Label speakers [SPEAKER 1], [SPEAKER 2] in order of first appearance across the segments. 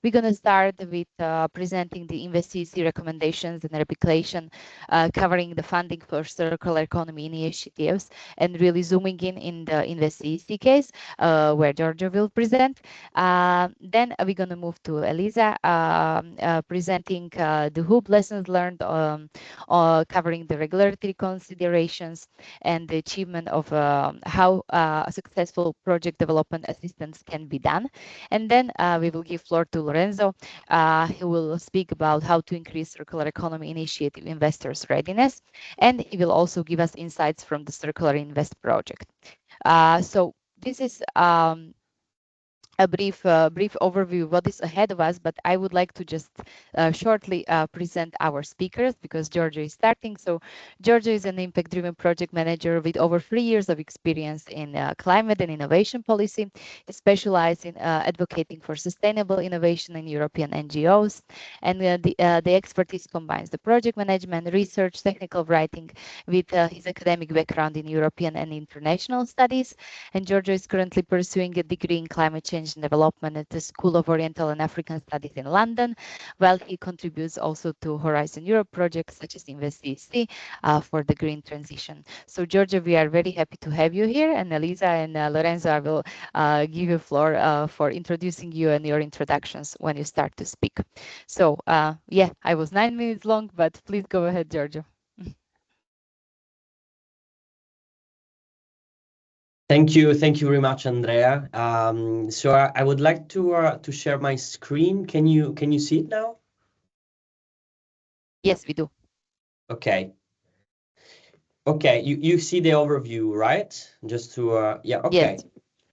[SPEAKER 1] We're going to start with presenting the Invest CEC recommendations and replication, covering the funding for circular economy initiatives, and really zooming in the Invest CEC case, where Giorgio will present. Then we're going to move to Elisa, presenting the HOOP lessons learned, covering the regulatory considerations and the achievement of how a successful project development assistance can be done. And then we will give floor to Lorenzo. He will speak about how to increase circular economy initiative investors' readiness, and he will also give us insights from the Circular Invest project. So this is a brief overview of what is ahead of us, but I would like to just shortly present our speakers because Giorgio is starting. So Giorgio is an impact-driven project manager with over 3 years of experience in climate and innovation policy. He specializes in advocating for sustainable innovation in European NGOs, and the expertise combines the project management, research, technical writing with his academic background in European and international studies. And Giorgio is currently pursuing a degree in climate change and development at the School of Oriental and African Studies in London, while he contributes also to Horizon Europe projects such as Invest CEC for the green transition. So Giorgio, we are very happy to have you here, and Elisa and Lorenzo, I will give you floor for introducing you and your introductions when you start to speak. So yeah, I was 9 minutes long, but please go ahead, Giorgio.
[SPEAKER 2] Thank you very much, Andrea. So I would like to share my screen. Can you see it now?
[SPEAKER 1] Yes, we do.
[SPEAKER 2] Okay. Okay, you see the overview, right? Just to yeah. Okay.
[SPEAKER 1] Yes.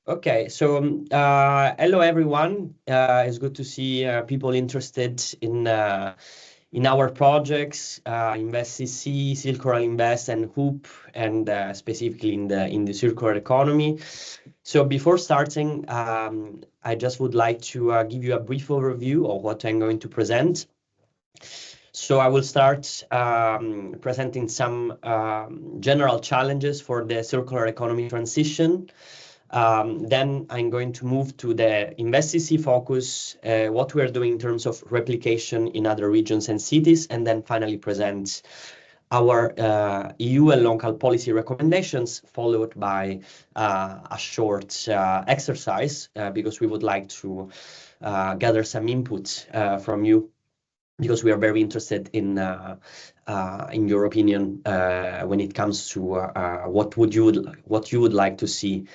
[SPEAKER 2] Okay. So hello everyone. It's good to see people interested in our projects, Invest CEC, Cirular Invest, and HOOP, and specifically in the circular economy. So before starting, I just would like to give you a brief overview of what I'm going to present. So I will start presenting some general challenges for the circular economy transition. Then I'm going to move to the Invest CEC focus, what we are doing in terms of replication in other regions and cities, and then finally present our EU and local policy recommendations, followed by a short exercise, because we would like to gather some input from you, because we are very interested in your opinion when it comes to what you would like to see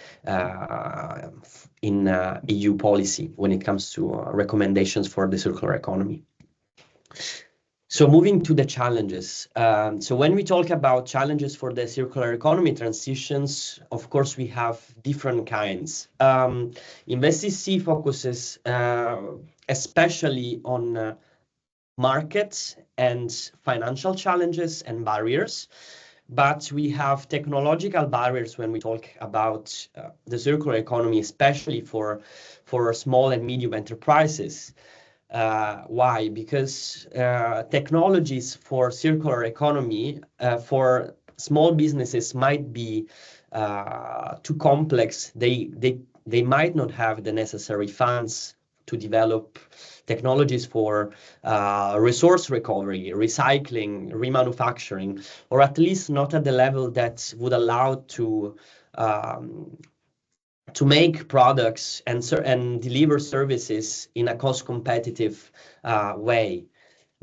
[SPEAKER 2] in EU policy when it comes to recommendations for the circular economy. So moving to the challenges. So when we talk about challenges for the circular economy transitions, of course, we have different kinds. Invest CEC focuses especially on markets and financial challenges and barriers, but we have technological barriers when we talk about the circular economy, especially for small and medium enterprises. Why? Because technologies for circular economy for small businesses might be too complex. They might not have the necessary funds to develop technologies for resource recovery, recycling, remanufacturing, or at least not at the level that would allow to make products and deliver services in a cost-competitive way.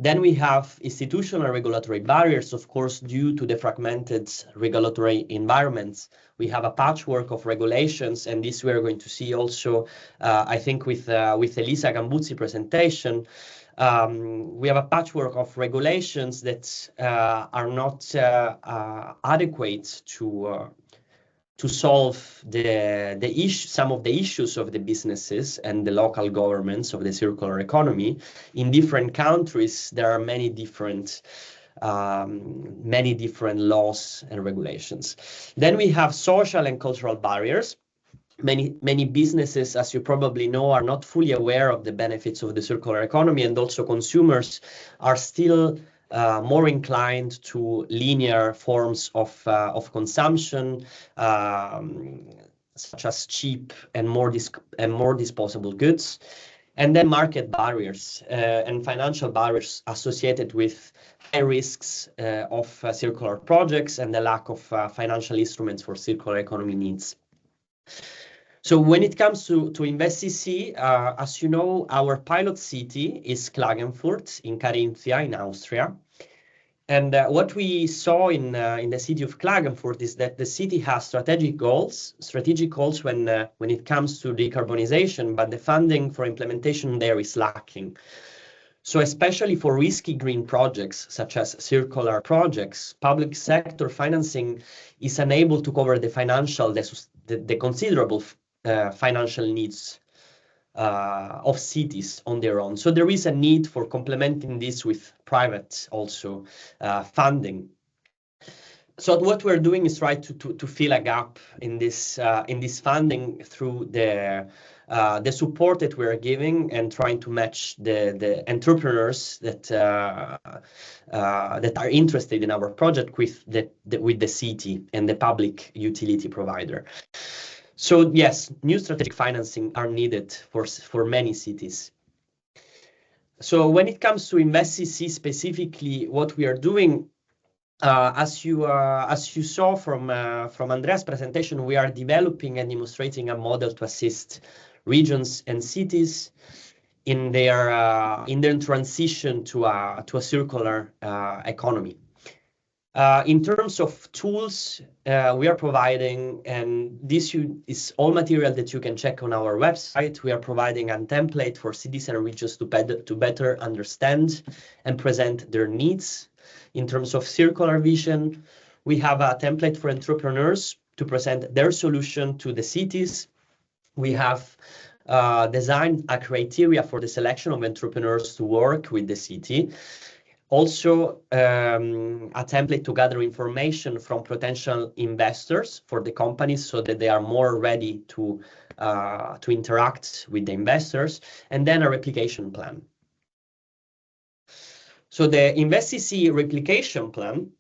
[SPEAKER 2] Then we have institutional regulatory barriers, of course, due to the fragmented regulatory environments. We have a patchwork of regulations, and this we are going to see also, I think, with Elisa Gambuzzi presentation. We have a patchwork of regulations that are not adequate to solve some of the issues of the businesses and the local governments of the circular economy. In different countries, there are many different laws and regulations. Then we have social and cultural barriers. Many businesses, as you probably know, are not fully aware of the benefits of the circular economy, and also consumers are still more inclined to linear forms of consumption, such as cheap and more disposable goods. And then market barriers and financial barriers associated with high risks of circular projects and the lack of financial instruments for circular economy needs. So when it comes to Invest CEC, as you know, our pilot city is Klagenfurt in Carinthia in Austria. And what we saw in the city of Klagenfurt is that the city has strategic goals when it comes to decarbonization, but the funding for implementation there is lacking. So especially for risky green projects, such as circular projects, public sector financing is unable to cover the considerable financial needs of cities on their own. So there is a need for complementing this with private also funding. So what we're doing is try to fill a gap in this funding through the support that we're giving and trying to match the entrepreneurs that are interested in our project with the city and the public utility provider. So yes, new strategic financing are needed for many cities. So when it comes to Invest CEC specifically, what we are doing, as you saw from Andrea's presentation, we are developing and demonstrating a model to assist regions and cities in their transition to a circular economy. In terms of tools, we are providing, and this is all material that you can check on our website. We are providing a template for cities and regions to better understand and present their needs. In terms of circular vision, we have a template for entrepreneurs to present their solution to the cities. We have designed a criteria for the selection of entrepreneurs to work with the city. Also, a template to gather information from potential investors for the companies so that they are more ready to interact with the investors, and then a replication plan. So the Invest CEC replication plan,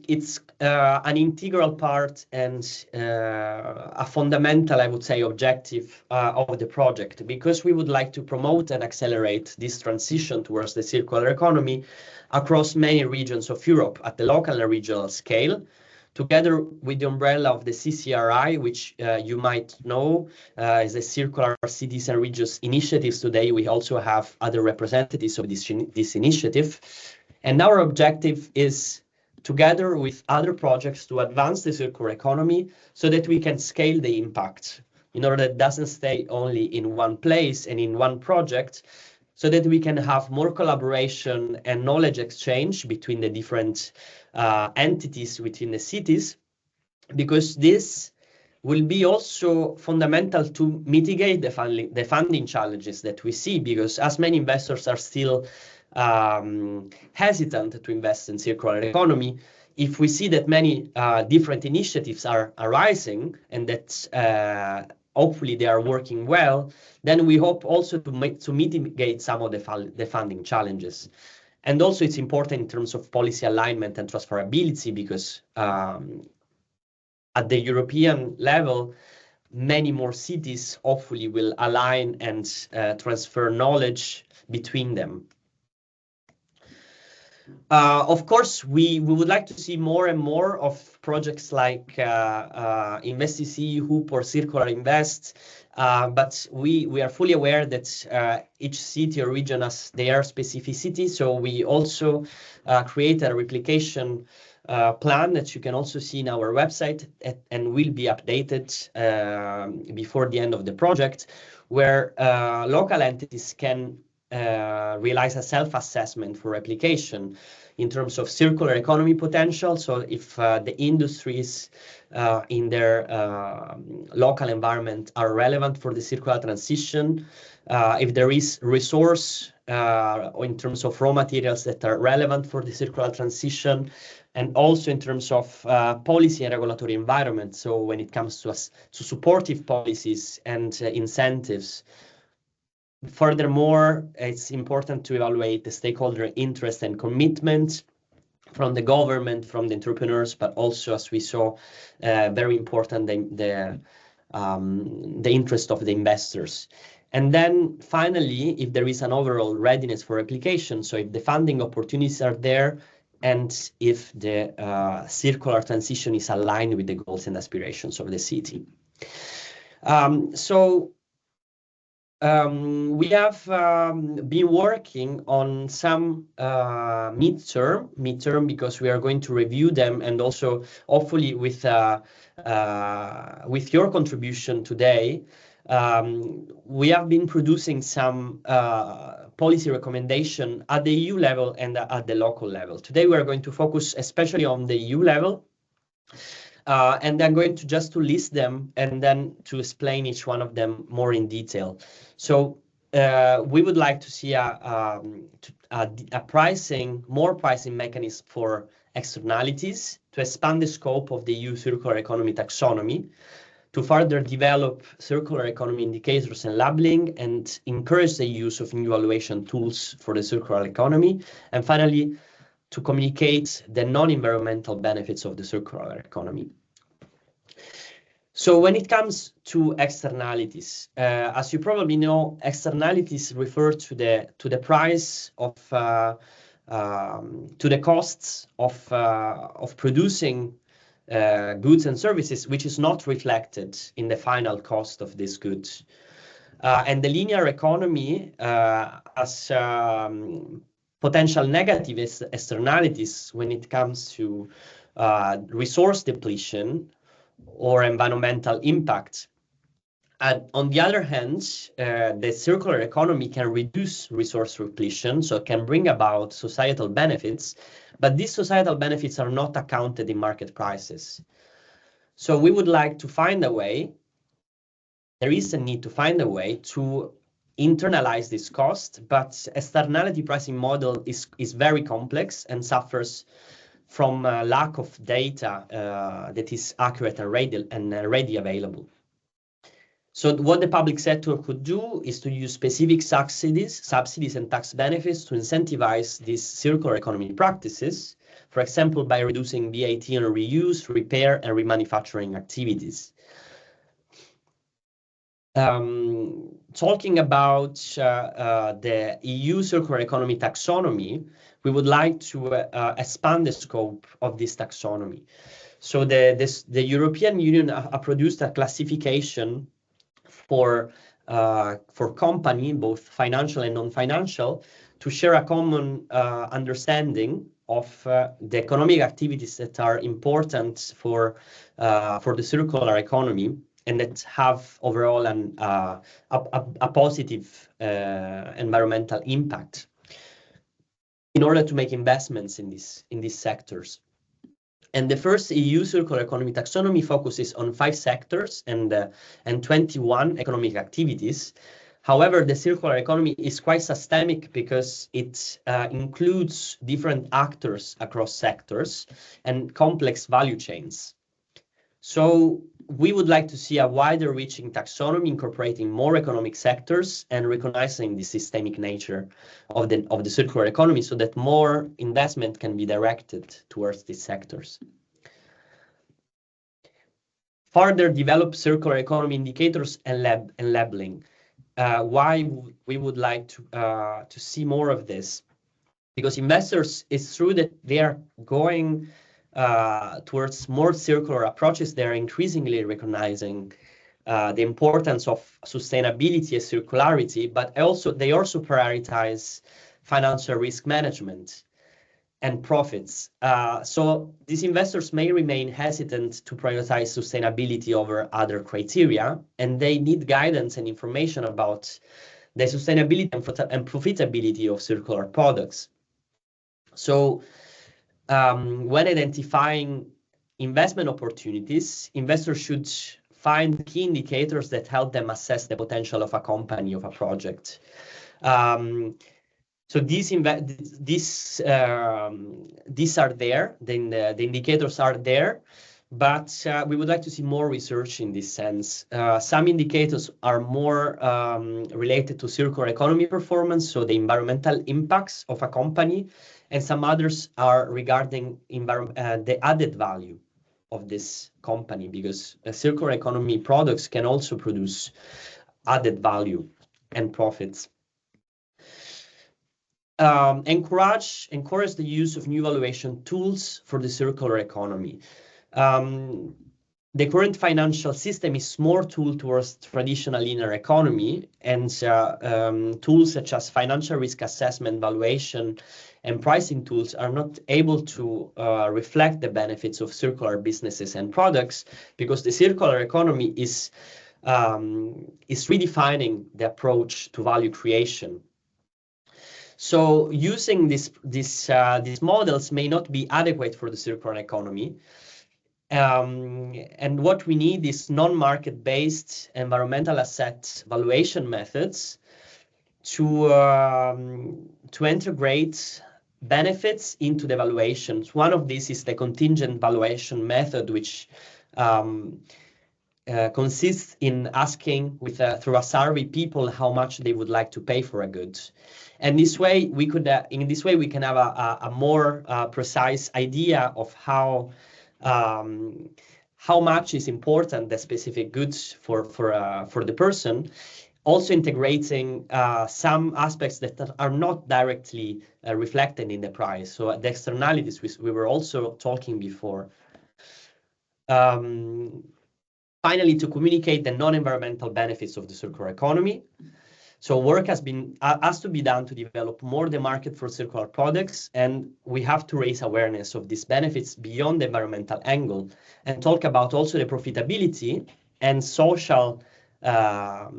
[SPEAKER 2] it's an integral part and a fundamental, I would say, objective of the project, because we would like to promote and accelerate this transition towards the circular economy across many regions of Europe at the local and regional scale, together with the umbrella of the CCRI, which you might know is the Circular Cities and Regions Initiatives. Today, we also have other representatives of this initiative. And our objective is, together with other projects, to advance the circular economy so that we can scale the impact in order that it doesn't stay only in one place and in one project, so that we can have more collaboration and knowledge exchange between the different entities within the cities, because this will be also fundamental to mitigate the funding challenges that we see, because as many investors are still hesitant to invest in circular economy, if we see that many different initiatives are arising and that hopefully they are working well, then we hope also to mitigate some of the funding challenges. And also it's important in terms of policy alignment and transferability, because at the European level, many more cities hopefully will align and transfer knowledge between them. Of course, we would like to see more and more of projects like Invest CEC, Hoop, or Cirular Invest, but we are fully aware that each city or region has their specificity. So we also create a replication plan that you can also see in our website and will be updated before the end of the project, where local entities can realize a self-assessment for replication in terms of circular economy potential. So if the industries in their local environment are relevant for the circular transition, if there is resource in terms of raw materials that are relevant for the circular transition, and also in terms of policy and regulatory environment. So when it comes to supportive policies and incentives. Furthermore, it's important to evaluate the stakeholder interest and commitment from the government, from the entrepreneurs, but also, as we saw, very important, the interest of the investors. And then finally, if there is an overall readiness for replication, so if the funding opportunities are there, and if the circular transition is aligned with the goals and aspirations of the city. We have been working on some midterm because we are going to review them, and also hopefully with your contribution today, we have been producing some policy recommendation at the EU level and at the local level. Today we are going to focus especially on the EU level. And I'm going to just list them and then to explain each one of them more in detail. So we would like to see a more pricing mechanism for externalities, to expand the scope of the EU circular economy taxonomy, to further develop circular economy indicators and labeling, and encourage the use of new evaluation tools for the circular economy, and finally, to communicate the non-environmental benefits of the circular economy. So when it comes to externalities, as you probably know, externalities refer to the price of to the costs of producing goods and services, which is not reflected in the final cost of these goods. And the linear economy has potential negative externalities when it comes to resource depletion or environmental impact. And on the other hand, the circular economy can reduce resource depletion, so it can bring about societal benefits, but these societal benefits are not accounted in market prices. So we would like to find a way, there is a need to find a way to internalize this cost, but externality pricing model is very complex and suffers from lack of data that is accurate and ready available. So what the public sector could do is to use specific subsidies and tax benefits to incentivize these circular economy practices, for example, by reducing VAT on reuse, repair, and remanufacturing activities. Talking about the EU circular economy taxonomy, we would like to expand the scope of this taxonomy. So the European Union produced a classification for company, both financial and non-financial, to share a common understanding of the economic activities that are important for the circular economy, and that have overall a positive environmental impact, in order to make investments in these sectors. And the first EU circular economy taxonomy focuses on 5 sectors and 21 economic activities. However, the circular economy is quite systemic because it includes different actors across sectors and complex value chains. So we would like to see a wider reaching taxonomy incorporating more economic sectors and recognizing the systemic nature of the circular economy, so that more investment can be directed towards these sectors. Further develop circular economy indicators and labeling. Why we would like to see more of this? Because investors, it's true that they are going towards more circular approaches. They're increasingly recognizing the importance of sustainability and circularity, but also they also prioritize financial risk management and profits. So these investors may remain hesitant to prioritize sustainability over other criteria, and they need guidance and information about the sustainability and profitability of circular products. So when identifying investment opportunities, investors should find key indicators that help them assess the potential of a company, of a project. So these are there, then the indicators are there, but we would like to see more research in this sense. Some indicators are more related to circular economy performance, so the environmental impacts of a company, and some others are regarding the added value of this company, because circular economy products can also produce added value. and profits. Encourage the use of new valuation tools for the circular economy. The current financial system is more tooled towards traditional linear economy, and tools such as financial risk assessment, valuation, and pricing tools are not able to reflect the benefits of circular businesses and products, because the circular economy is redefining the approach to value creation. So using these models may not be adequate for the circular economy. And what we need is non-market-based environmental asset valuation methods to integrate benefits into the valuations. One of these is the contingent valuation method, which consists in asking through a survey people how much they would like to pay for a good. And this way we could, in this way, we can have a more precise idea of how much is important the specific goods for the person. Also integrating some aspects that are not directly reflected in the price. So the externalities we were also talking before. Finally, to communicate the non-environmental benefits of the circular economy. So work has to be done to develop more the market for circular products, and we have to raise awareness of these benefits beyond the environmental angle, and talk about also the profitability and social that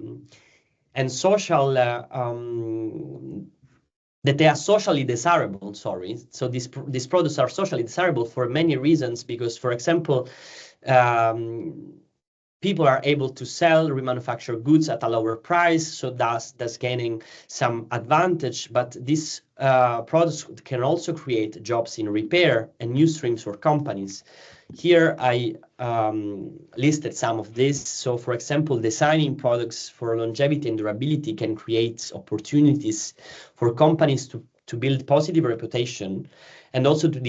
[SPEAKER 2] they are socially desirable. Sorry, so these products are socially desirable for many reasons, because, for example, people are able to sell, remanufacture goods at a lower price, so that's gaining some advantage. But these products can also create jobs in repair and new streams for companies. Here I listed some of this. So, for example, designing products for longevity and durability can create opportunities for companies to build positive reputation, and also to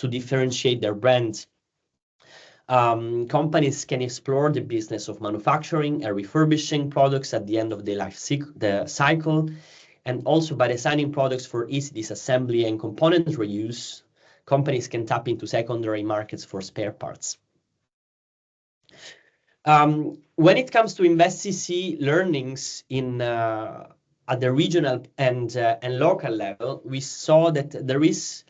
[SPEAKER 2] differentiate their brands. Companies can explore the business of manufacturing and refurbishing products at the end of the cycle, and also by designing products for easy disassembly and component reuse, companies can tap into secondary markets for spare parts. When it comes to Invest CEC learnings at the regional and local level, we saw that there is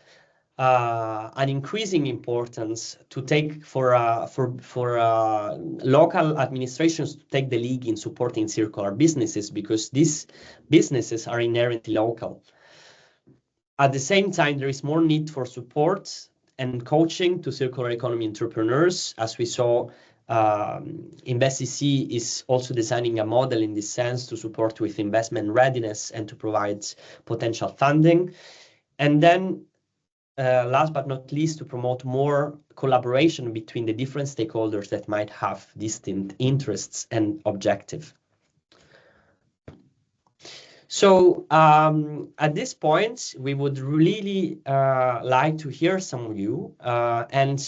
[SPEAKER 2] an increasing importance to take for local administrations to take the lead in supporting circular businesses, because these businesses are inherently local. At the same time, there is more need for support and coaching to circular economy entrepreneurs. As we saw, Invest CEC is also designing a model in this sense to support with investment readiness and to provide potential funding. And then last but not least, to promote more collaboration between the different stakeholders that might have distinct interests and objectives. So at this point, we would really like to hear some of you, and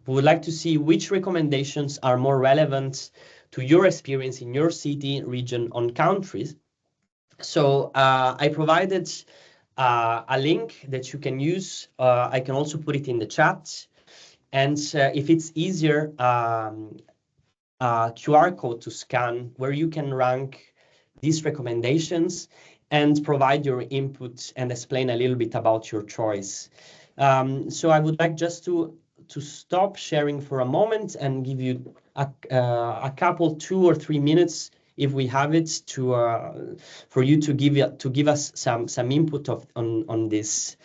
[SPEAKER 2] we would like to see which recommendations are more relevant to your experience in your city, region, or countries. So I provided a link that you can use. I can also put it in the chat. And if it's easier, QR code to scan where you can rank these recommendations and provide your input and explain a little bit about your choice. So I would like just to stop sharing for a moment and give you a couple, 2 or 3 minutes, if we have it, for you to give us some input on these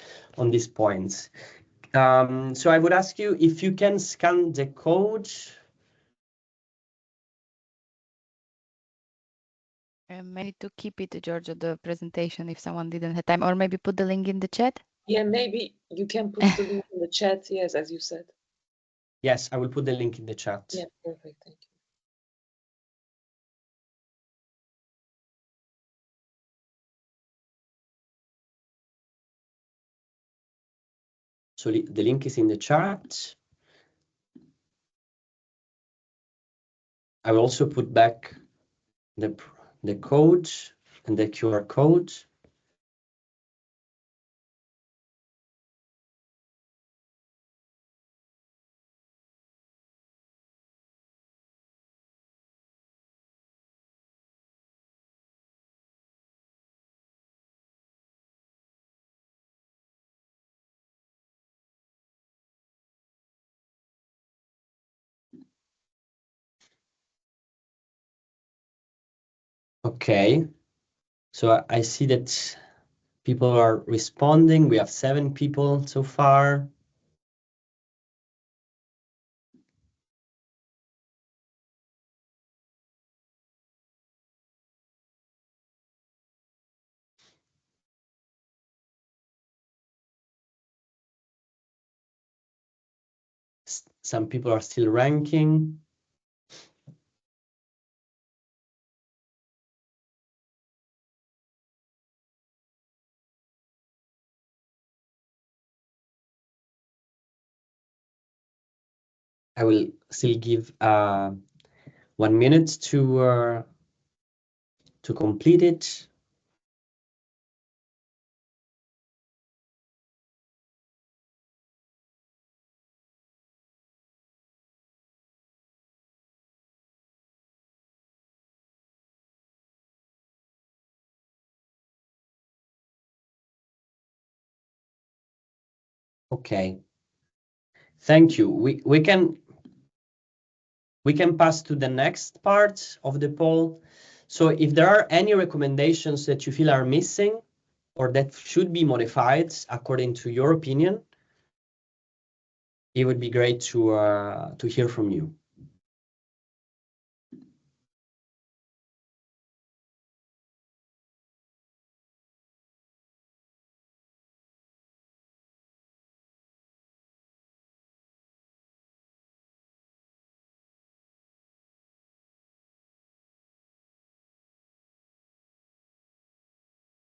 [SPEAKER 2] points. So I would ask you if you can scan the code.
[SPEAKER 1] Maybe to keep it, Giorgio, the presentation, if someone didn't have time, or maybe put the link in the chat.
[SPEAKER 3] Yeah, maybe you can put the link in the chat. Yes, as you said.
[SPEAKER 2] Yes, I will put the link in the chat.
[SPEAKER 3] Yeah, perfect. Thank you.
[SPEAKER 2] So the link is in the chat. I will also put back the the code and the QR code. Okay, so I see that people are responding. We have 7 people so far. Some people are still ranking. I will still give 1 minute to complete it. Okay, thank you. We can pass to the next part of the poll. So if there are any recommendations that you feel are missing or that should be modified according to your opinion, it would be great to hear from you.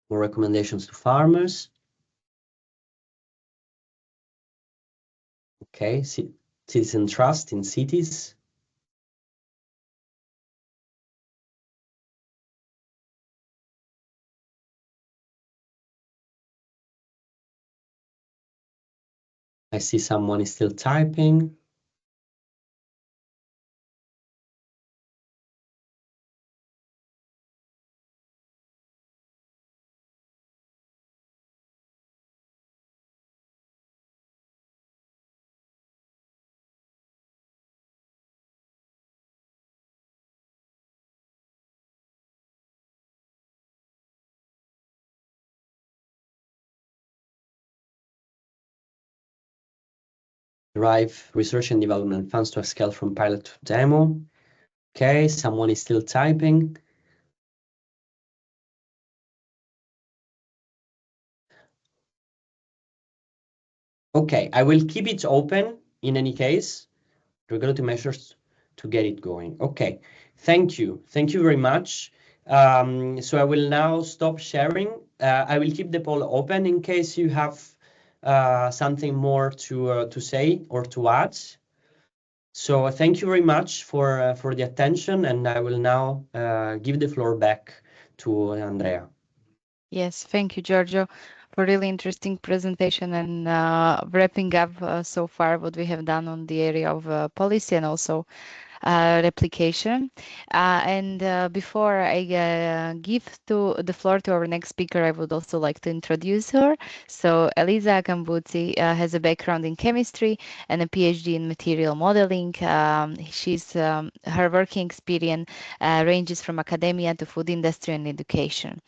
[SPEAKER 2] More recommendations to farmers. Okay, citizen trust in cities. I see someone is still typing. Drive research and development funds to scale from pilot to demo. Okay, someone is still typing. Okay, I will keep it open in any case. Regulatory measures to get it going. Okay, thank you. Thank you very much. So I will now stop sharing. I will keep the poll open in case you have something more to say or to add. So thank you very much for the attention, and I will now give the floor back to Andrea.
[SPEAKER 1] Yes, thank you, Giorgio, for really interesting presentation and wrapping up so far what we have done on the area of policy and also replication. Before I give the floor to our next speaker, I would also like to introduce her. So Elisa Gambuzzi has a background in chemistry and a PhD in material modeling. Her working experience ranges from academia to food industry and education.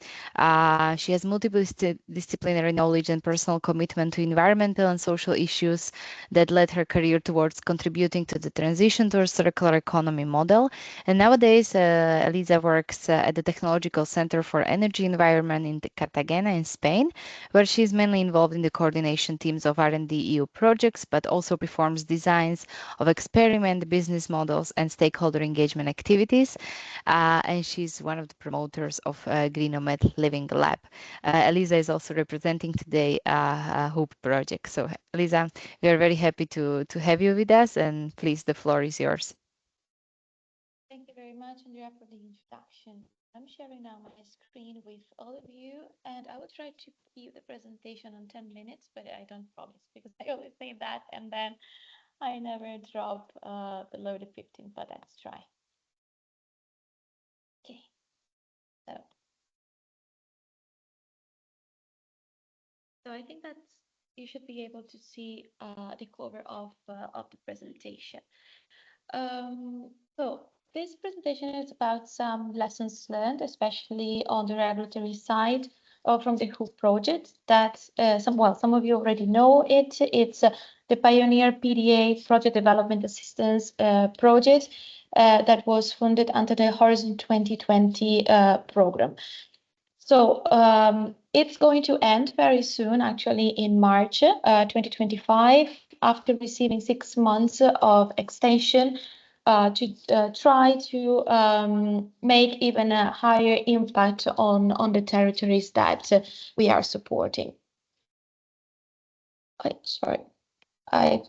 [SPEAKER 1] She has multiple disciplinary knowledge and personal commitment to environmental and social issues that led her career towards contributing to the transition to a circular economy model. And nowadays, Elisa works at the Technological Center for Energy Environment in Cartagena in Spain, where she is mainly involved in the coordination teams of R&D EU projects, but also performs designs of experiment business models and stakeholder engagement activities. And she's one of the promoters of Greenovate Living Lab. Elisa is also representing today HOOP project. So Elisa, we are very happy to have you with us, and please, the floor is yours.
[SPEAKER 4] Thank you very much, Andrea, for the introduction. I'm sharing now my screen with all of you, and I will try to keep the presentation on 10 minutes, but I don't promise because I always say that, and then I never drop below the 15, but let's try. Okay, so I think that you should be able to see the cover of the presentation. So this presentation is about some lessons learned, especially on the regulatory side from the HOOP project that some of you already know it. It's the Pioneer PDA Project Development Assistance project that was funded under the Horizon 2020 program. So it's going to end very soon, actually in March 2025, after receiving 6 months of extension to try to make even a higher impact on the territories that we are supporting. Sorry, I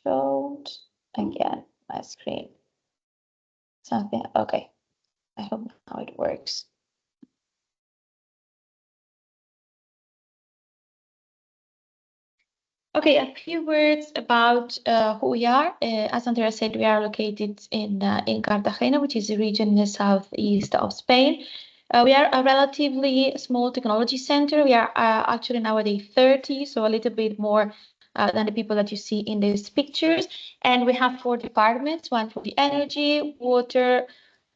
[SPEAKER 4] showed again my screen. Something, okay, I hope now it works. Okay, a few words about who we are. As Andrea said, we are located in Cartagena, which is a region in the southeast of Spain. We are a relatively small technology center. We are actually nowadays 30, so a little bit more than the people that you see in these pictures. And we have 4 departments, one for the energy, water,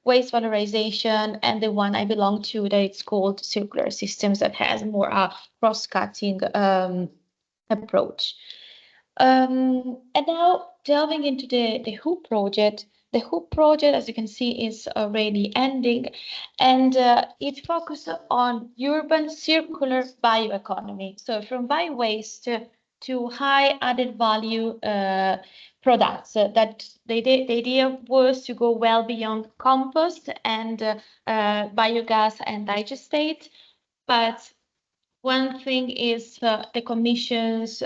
[SPEAKER 4] waste valorization, and the one I belong to that it's called circular systems that has more cross-cutting approach. And now delving into the HOOP project. The HOOP project, as you can see, is already ending, and it focuses on urban circular bioeconomy. So from bio-waste to high added value products. That the idea was to go well beyond compost and biogas and digestate, but one thing is the Commission's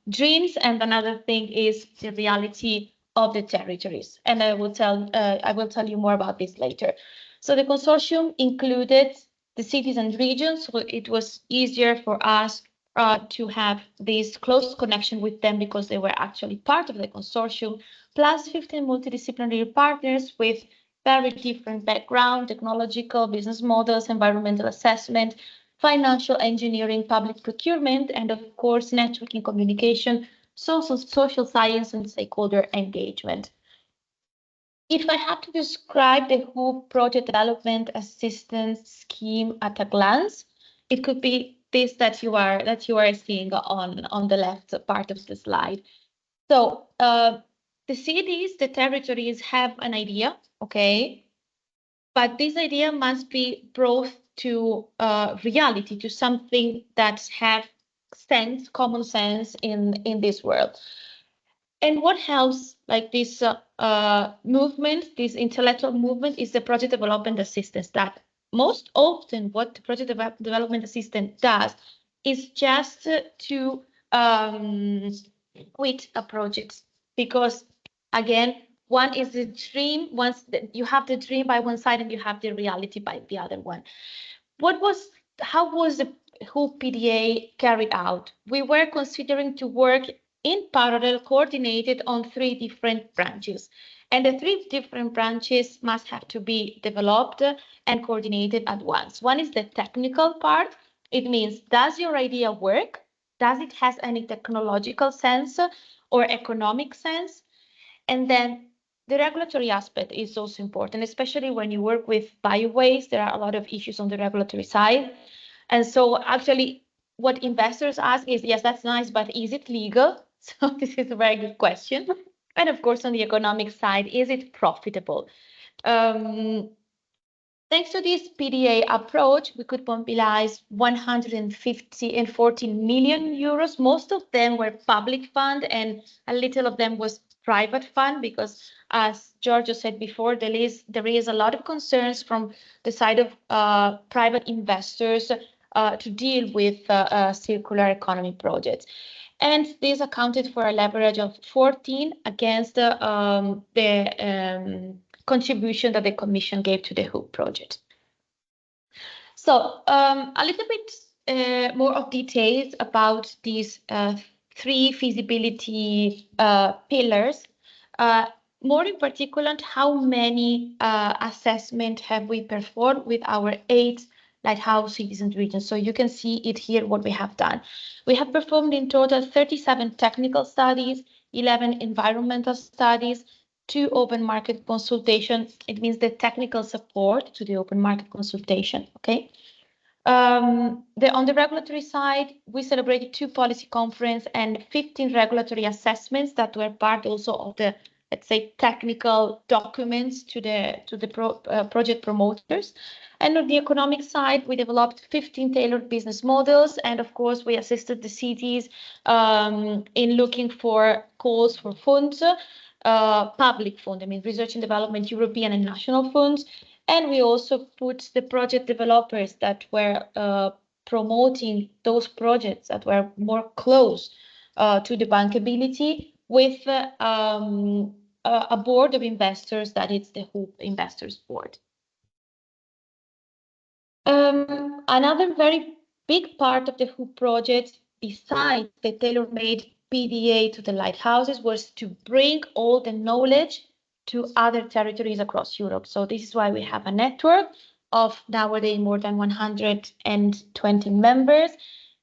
[SPEAKER 4] dreams, and another thing is the reality of the territories. And I will tell you more about this later. So the consortium included the cities and regions, so it was easier for us to have this close connection with them because they were actually part of the consortium, plus 15 multidisciplinary partners with very different background, technological, business models, environmental assessment, financial engineering, public procurement, and of course, networking communication, social science, and stakeholder engagement. If I had to describe the HOOP project development assistance scheme at a glance, it could be this that you are seeing on the left part of the slide. So the cities, the territories have an idea, okay, but this idea must be brought to reality, to something that have sense, common sense in this world. And what helps like this movement, this intellectual movement, is the project development assistance. That most often what the project development assistant does is just to quit a project, because again, one is the dream. Once you have the dream by one side and you have the reality by the other one. How was the HOOP PDA carried out? We were considering to work in parallel, coordinated on 3 different branches. And the 3 different branches must have to be developed and coordinated at once. One is the technical part. It means, does your idea work? Does it have any technological sense or economic sense? And then the regulatory aspect is also important, especially when you work with bio-waste. There are a lot of issues on the regulatory side. And so actually what investors ask is, yes, that's nice, but is it legal? So this is a very good question. And of course, on the economic side, is it profitable? Thanks to this PDA approach, we could mobilize 114 million euros. Most of them were public fund and a little of them was private fund, because as Giorgio said before, there is a lot of concerns from the side of private investors to deal with circular economy projects. And this accounted for a leverage of 14 against the contribution that the Commission gave to the HOOP project. So a little bit more of details about these three feasibility pillars. More in particular, how many assessments have we performed with our 8 lighthouse cities and regions. So you can see it here, what we have done. We have performed in total 37 technical studies, 11 environmental studies, 2 open market consultations. It means the technical support to the open market consultation, okay? On the regulatory side, we celebrated 2 policy conferences and 15 regulatory assessments that were part also of the, let's say, technical documents to the project promoters. And on the economic side, we developed 15 tailored business models, and of course, we assisted the cities in looking for calls for funds, public fund, I mean, research and development, European and national funds. And we also put the project developers that were promoting those projects that were more close to the bankability with a board of investors, that is the HOOP Investors Board. Another very big part of the HOOP project, besides the tailor-made PDA to the lighthouses, was to bring all the knowledge to other territories across Europe. So this is why we have a network of nowadays more than 120 members.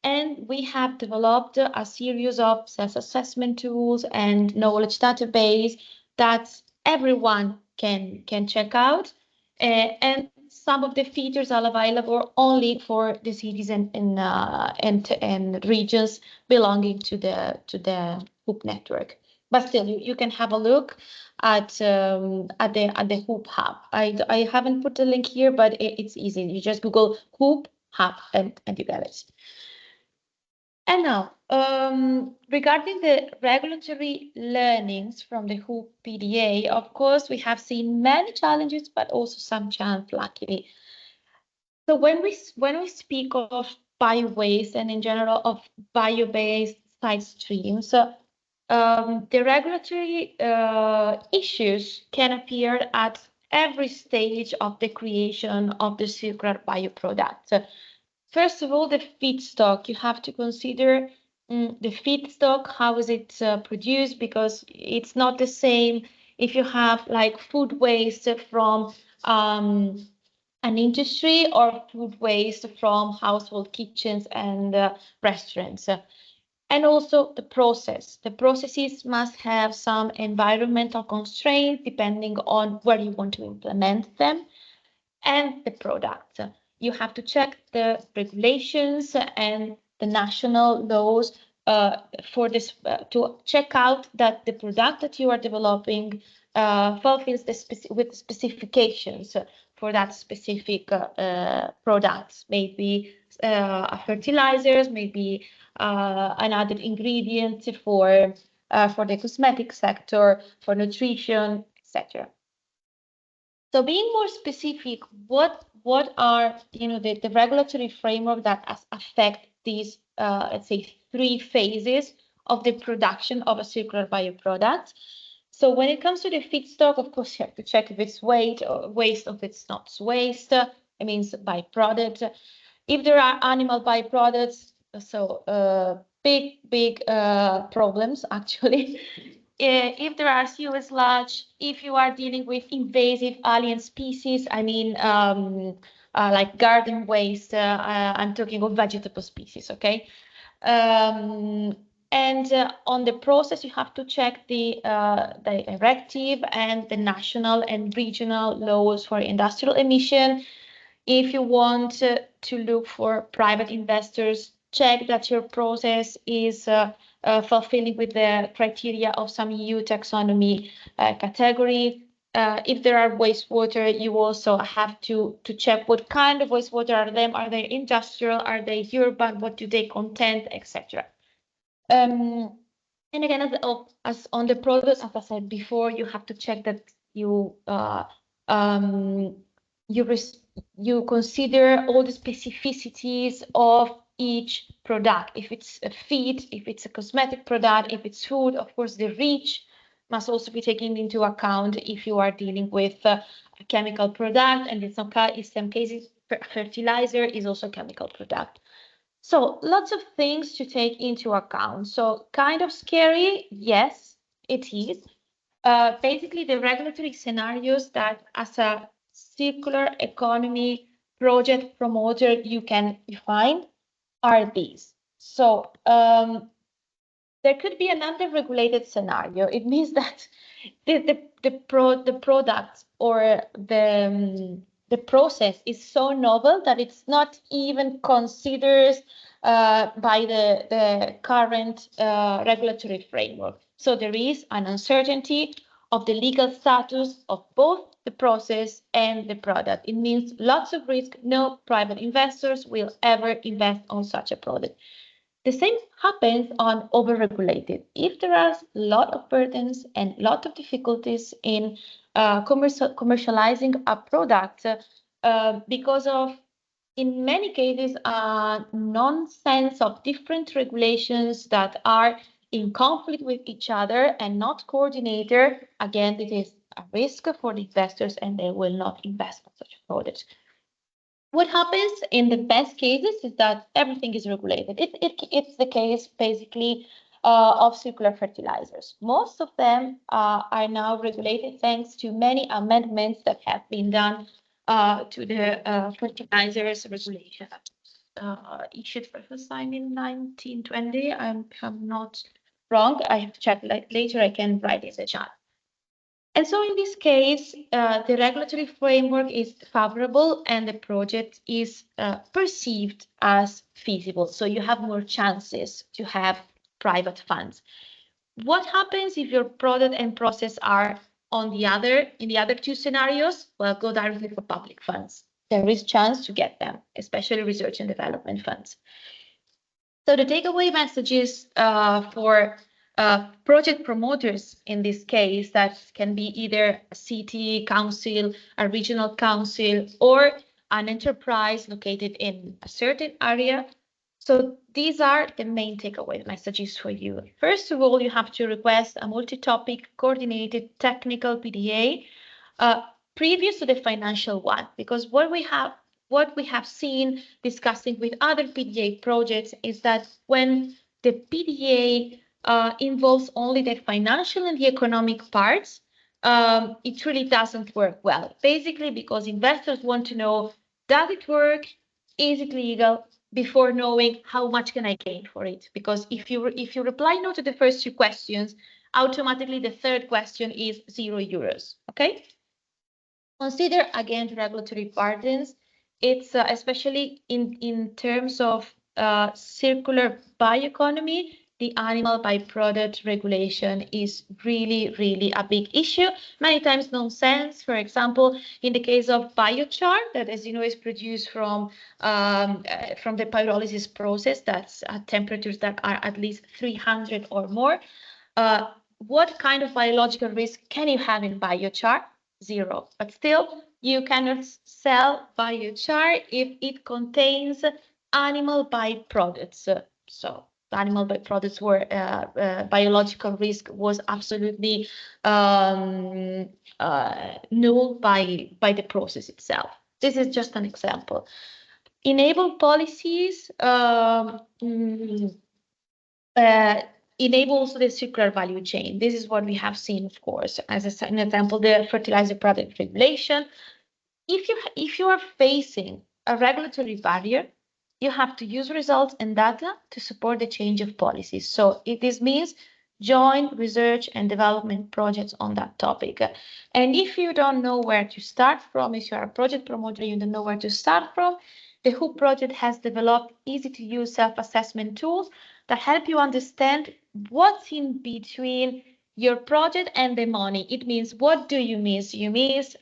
[SPEAKER 4] And we have developed a series of self-assessment tools and knowledge database that everyone can check out. And some of the features are available only for the cities and regions belonging to the HOOP network. But still, you can have a look at the HOOP Hub. I haven't put the link here, but it's easy. You just Google HOOP Hub and you get it. And now, regarding the regulatory learnings from the HOOP PDA, of course, we have seen many challenges, but also some chance, luckily. So when we speak of bio-waste and in general of bio-based side streams, the regulatory issues can appear at every stage of the creation of the circular bioproduct. First of all, the feedstock. You have to consider the feedstock, how is it produced, because it's not the same if you have like food waste from an industry or food waste from household kitchens and restaurants. And also the process. The processes must have some environmental constraints depending on where you want to implement them. And the product. You have to check the regulations and the national laws for this to check out that the product that you are developing fulfills with the specifications for that specific products, maybe fertilizers, maybe another ingredient for the cosmetic sector, for nutrition, etc. So being more specific, what are the regulatory framework that affect these let's say 3 phases of the production of a circular bioproduct? So when it comes to the feedstock, of course, you have to check if it's waste or if it's not waste. It means byproduct. If there are animal byproducts, so big problems actually. If there are sewage sludge, if you are dealing with invasive alien species, I mean, like garden waste, I'm talking of vegetable species, okay? And on the process, you have to check the directive and the national and regional laws for industrial emission. If you want to look for private investors, check that your process is fulfilling with the criteria of some EU taxonomy category. If there are wastewater, you also have to check what kind of wastewater are them. Are they industrial? Are they urban? What do they contain, etc. And again, as on the products, as I said before, you have to check that you consider all the specificities of each product. If it's a feed, if it's a cosmetic product, if it's food, of course, the reach must also be taken into account if you are dealing with a chemical product, and in some cases fertilizer is also a chemical product. So lots of things to take into account. So kind of scary, yes, it is. Basically, the regulatory scenarios that as a circular economy project promoter you can find are these. So there could be an under-regulated scenario. It means that the product or the process is so novel that it's not even considered by the current regulatory framework. So there is an uncertainty of the legal status of both the process and the product. It means lots of risk. No private investors will ever invest on such a product. The same happens on overregulated. If there are a lot of burdens and a lot of difficulties in commercializing a product because of, in many cases, nonsense of different regulations that are in conflict with each other and not coordinated, again, it is a risk for the investors and they will not invest in such a product. What happens in the best cases is that everything is regulated. It's the case basically of circular fertilizers. Most of them are now regulated thanks to many amendments that have been done to the fertilizers regulation. Issued for the first time in 1920. I'm not wrong. I have to check later. I can write in the chat. And so in this case, the regulatory framework is favorable and the project is perceived as feasible. So you have more chances to have private funds. What happens if your product and process are in the other two scenarios? Well, go directly for public funds. There is chance to get them, especially research and development funds. So the takeaway messages for project promoters in this case, that can be either a city council, a regional council, or an enterprise located in a certain area. So these are the main takeaway messages for you. First of all, you have to request a multi-topic coordinated technical PDA previous to the financial one, because what we have seen discussing with other PDA projects is that when the PDA involves only the financial and the economic parts, it really doesn't work well. Basically, because investors want to know, does it work? Is it legal? Before knowing how much can I gain for it. Because if you reply no to the first two questions, automatically the third question is €0. Okay. Consider again the regulatory burdens. It's especially in terms of circular bioeconomy, the animal byproduct regulation is really a big issue. Many times nonsense. For example, in the case of biochar, that, as you know, is produced from the pyrolysis process, that's at temperatures that are at least 300 or more. What kind of biological risk can you have in biochar? Zero. But still, you cannot sell biochar if it contains animal byproducts. So animal byproducts were biological risk was absolutely null by the process itself. This is just an example. Enable policies enables the circular value chain. This is what we have seen, of course, as an example, the fertilizer product regulation. If you are facing a regulatory barrier, you have to use results and data to support the change of policies. So this means join research and development projects on that topic. And if you don't know where to start from, if you are a project promoter, you don't know where to start from, the HOOP project has developed easy-to-use self-assessment tools that help you understand what's in between your project and the money. It means, what do you miss? You miss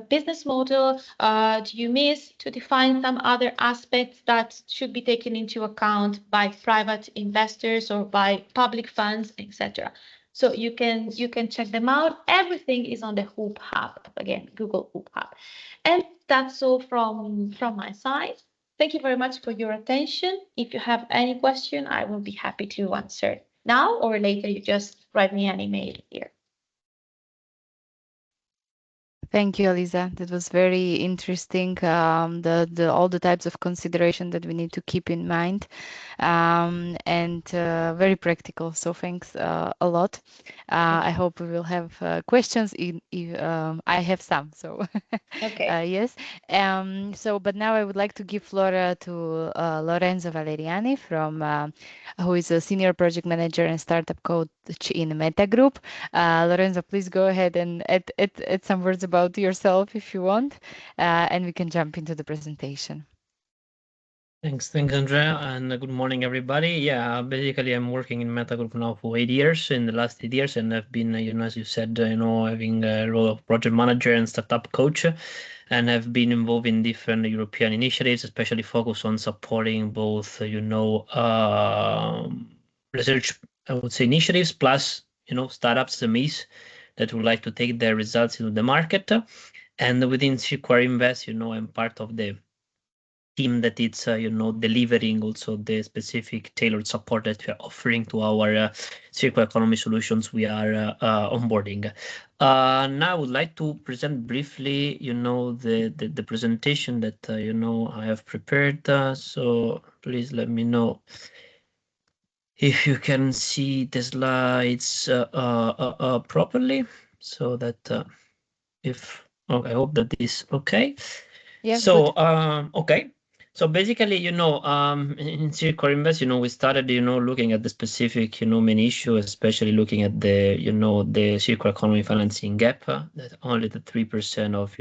[SPEAKER 4] business model? Do you miss to define some other aspects that should be taken into account by private investors or by public funds, etc.? So you can check them out. Everything is on the HOOP Hub. Again, Google HOOP Hub. And that's all from my side. Thank you very much for your attention. If you have any question, I will be happy to answer now or later. You just write me an email here.
[SPEAKER 1] Thank you, Elisa. That was very interesting. All the types of consideration that we need to keep in mind, and very practical. So thanks a lot. I hope we will have questions. I have some. So
[SPEAKER 4] Okay.
[SPEAKER 1] yes. But now I would like to give floor to Lorenzo Valeriani who is a senior project manager and startup coach in Meta Group. Lorenzo, please go ahead and add some words about yourself if you want, and we can jump into the presentation.
[SPEAKER 5] Thanks, Andrea, and good morning, everybody. Yeah, basically, I'm working in Meta Group now for 8 years, in the last 8 years, and I've been, as you said, having a role of project manager and startup coach, and I've been involved in different European initiatives, especially focused on supporting both, research, I would say, initiatives, plus, startups, SMEs that would like to take their results into the market. And within Cirular Invest, I'm part of the team that it's delivering also the specific tailored support that we are offering to our circular economy solutions we are onboarding. Now I would like to present briefly the presentation that I have prepared, so please let me know if you can see the slides properly, so that I hope that is okay.
[SPEAKER 1] Yeah,
[SPEAKER 5] so okay. So basically, in Cirular Invest, we started, looking at the specific, main issue, especially looking at the, the circular economy financing gap, that only the 3% of,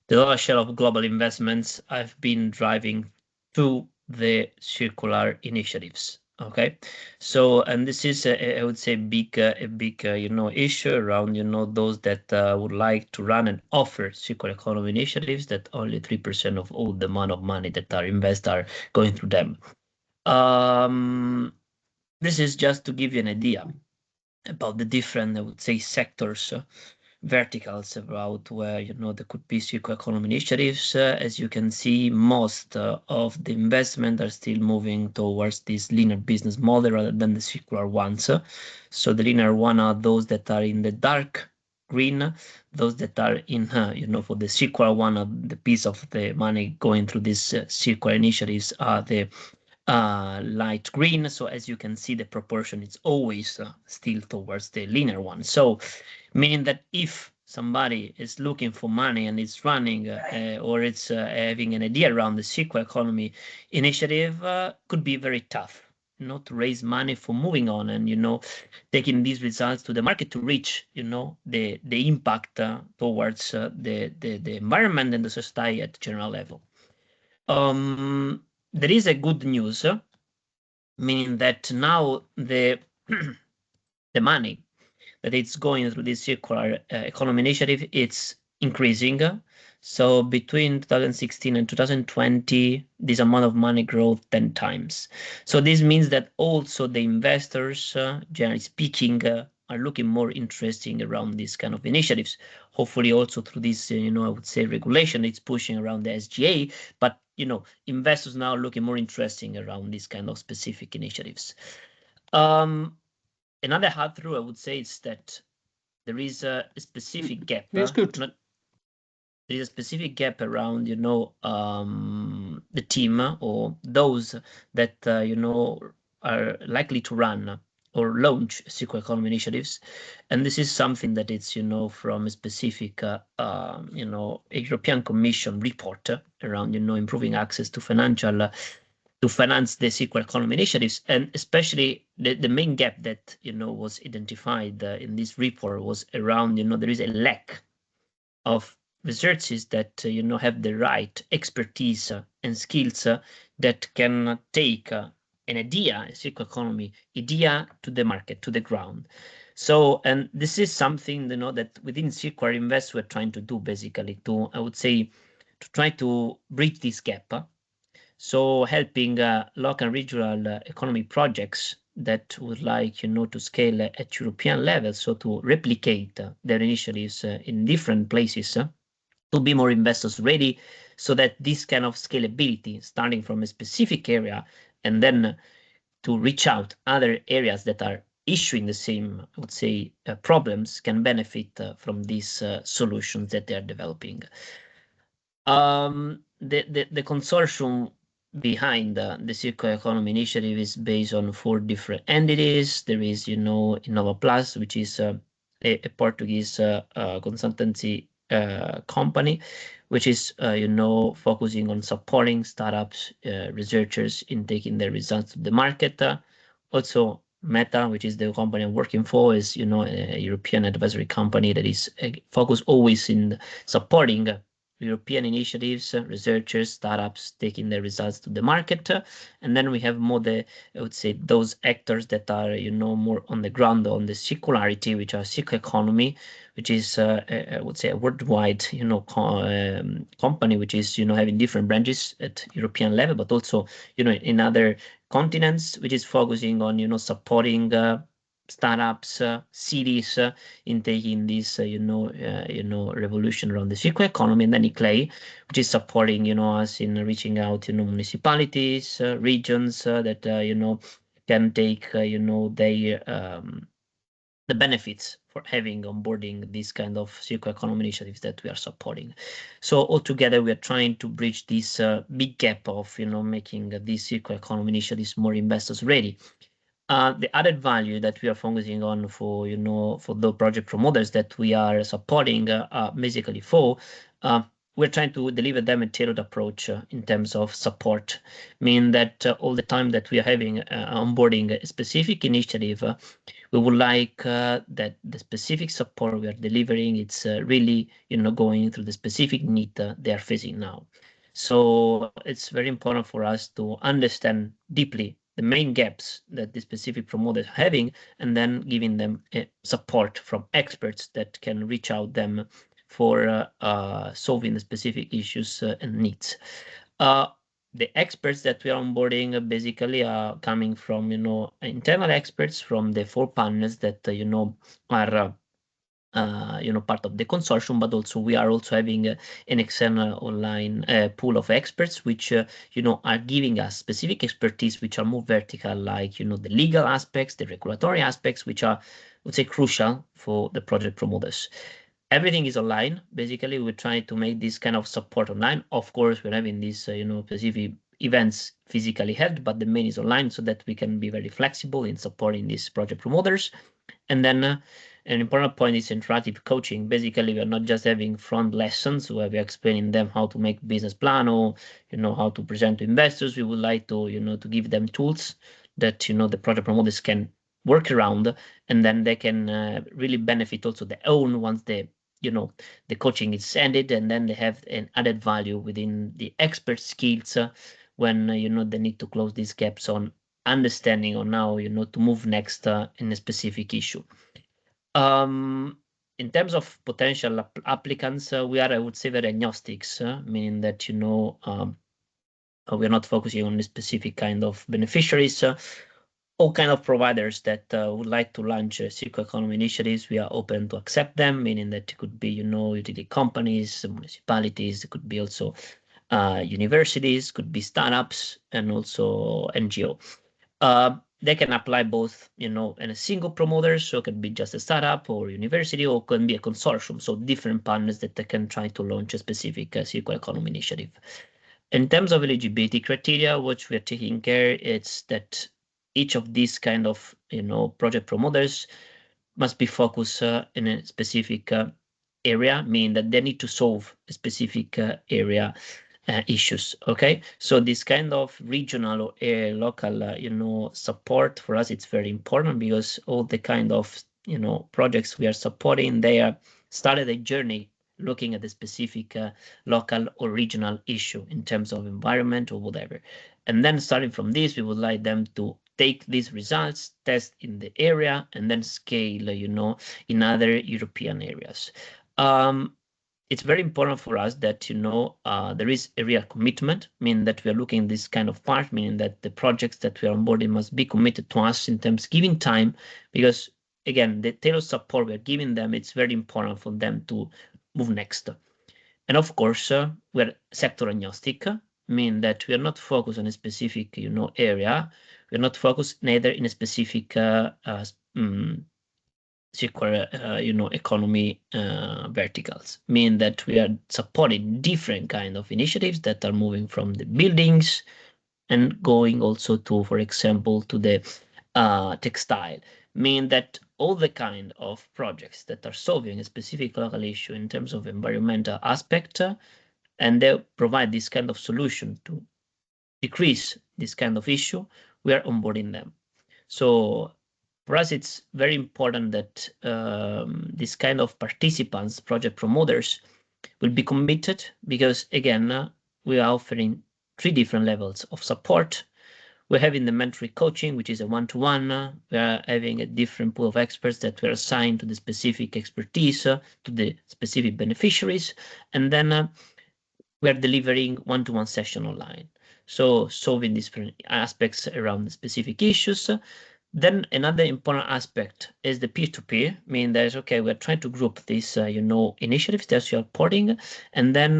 [SPEAKER 5] the dollar share of global investments have been driving to the circular initiatives. Okay, so and this is I would say a big issue around those that would like to run and offer circular economy initiatives, that only 3% of all the amount of money that are invested are going through them. This is just to give you an idea about the different, I would say, sectors, verticals about where there could be circular economy initiatives. As you can see, most of the investment are still moving towards this linear business model rather than the circular ones. So the linear one are those that are in the dark green, those that are in for the circular one, the piece of the money going through these circular initiatives are the light green. So as you can see, the proportion is always still towards the linear one. So meaning that if somebody is looking for money and it's running or it's having an idea around the circular economy initiative, could be very tough, to raise money for moving on and, taking these results to the market to reach, the impact towards the environment and the society at general level. There is a good news, meaning that now the money that it's going through this circular economy initiative, it's increasing. So between 2016 and 2020, this amount of money grew 10 times. So this means that also the investors, generally speaking, are looking more interesting around these kind of initiatives. Hopefully also through this, I would say regulation, it's pushing around the SGA, but, investors now looking more interesting around these kind of specific initiatives. Another hard truth I would say is that there is a specific gap. There is a specific gap around, the team or those that, are likely to run or launch circular economy initiatives. And this is something that it's, from a specific, a European Commission report around, improving access to to finance the circular economy initiatives, and especially the main gap that was identified in this report was around there is a lack of researchers that have the right expertise and skills that can take an idea, a circular economy idea, to the market, to the ground. So, and this is something that within Cirular Invest we're trying to do, basically to, I would say, to try to bridge this gap. So helping local and regional economy projects that would like, to scale at European level, so to replicate their initiatives in different places, to be more investors ready, so that this kind of scalability, starting from a specific area and then to reach out other areas that are issuing the same, I would say, problems can benefit from these solutions that they are developing. The consortium behind the circular economy initiative is based on 4 different entities. There is, Innova Plus, which is a Portuguese consultancy company, which is, focusing on supporting startups, researchers in taking their results to the market. Also, Meta, which is the company I'm working for, is, a European advisory company that is focused always in supporting European initiatives, researchers, startups taking their results to the market. And then we have more I would say, those actors that are, more on the ground on the circularity, which are circular economy, which is, I would say, a worldwide, company, which is, having different branches at European level, but also, in other continents, which is focusing on, supporting startups, cities in taking this, revolution around the circular economy, and then ICLEI, which is supporting, us in reaching out, municipalities, regions that, can take, the benefits for having onboarding these kind of circular economy initiatives that we are supporting. So altogether, we are trying to bridge this big gap of, making these circular economy initiatives more investors ready. The added value that we are focusing on for, for the project promoters that we are supporting, basically we're trying to deliver them a tailored approach in terms of support, meaning that all the time that we are having onboarding a specific initiative, we would like that the specific support we are delivering, it's really, going through the specific need they are facing now. So it's very important for us to understand deeply the main gaps that the specific promoters are having, and then giving them support from experts that can reach out them for solving the specific issues and needs. The experts that we are onboarding basically are coming from, internal experts from the 4 partners that, are part of the consortium, but also we are also having an external online pool of experts, which, are giving us specific expertise, which are more vertical, like, the legal aspects, the regulatory aspects, which are, I would say, crucial for the project promoters. Everything is online. Basically, we're trying to make this kind of support online. Of course, we're having these, specific events physically held, but the main is online so that we can be very flexible in supporting these project promoters. And then an important point is interactive coaching. Basically, we are not just having front lessons where we are explaining them how to make business plan or, how to present to investors. We would like to, to give them tools that, the project promoters can work around, and then they can really benefit also their own once they, the coaching is ended, and then they have an added value within the expert skills when, they need to close these gaps on understanding on how, to move next in a specific issue. In terms of potential applicants, we are, I would say, very agnostics, meaning that, we're not focusing on a specific kind of beneficiaries. All kind of providers that would like to launch circular economy initiatives, we are open to accept them, meaning that it could be, utility companies, municipalities, it could be also universities, could be startups, and also NGO. They can apply both, in a single promoter, so it could be just a startup or university, or can be a consortium, so different partners that they can try to launch a specific circular economy initiative. In terms of eligibility criteria, what we are taking care is that each of these kind of, project promoters must be focused in a specific area, meaning that they need to solve a specific area issues. Okay, so this kind of regional or local, support for us, it's very important, because all the kind of, projects we are supporting, they are started a journey looking at the specific local or regional issue in terms of environment or whatever. And then starting from this, we would like them to take these results, test in the area, and then scale, in other European areas. It's very important for us that, there is a real commitment, meaning that we are looking at this kind of part, meaning that the projects that we are onboarding must be committed to us in terms of giving time, because, again, the tailored support we are giving them, it's very important for them to move next. And of course, we're sector agnostic, meaning that we are not focused on a specific, area. We're not focused neither in a specific circular, economy verticals, meaning that we are supporting different kind of initiatives that are moving from the buildings and going also to, for example, to the textile, meaning that all the kind of projects that are solving a specific local issue in terms of environmental aspect, and they provide this kind of solution to decrease this kind of issue, we are onboarding them. So for us, it's very important that this kind of participants, project promoters, will be committed, because again, we are offering 3 different levels of support. We're having the mentoring coaching, which is a one-to-one. We are having a different pool of experts that were assigned to the specific expertise, to the specific beneficiaries. And then we are delivering one-to-one session online. So solving different aspects around the specific issues. Then another important aspect is the peer-to-peer, meaning that, okay, we're trying to group these, initiatives that you're supporting, and then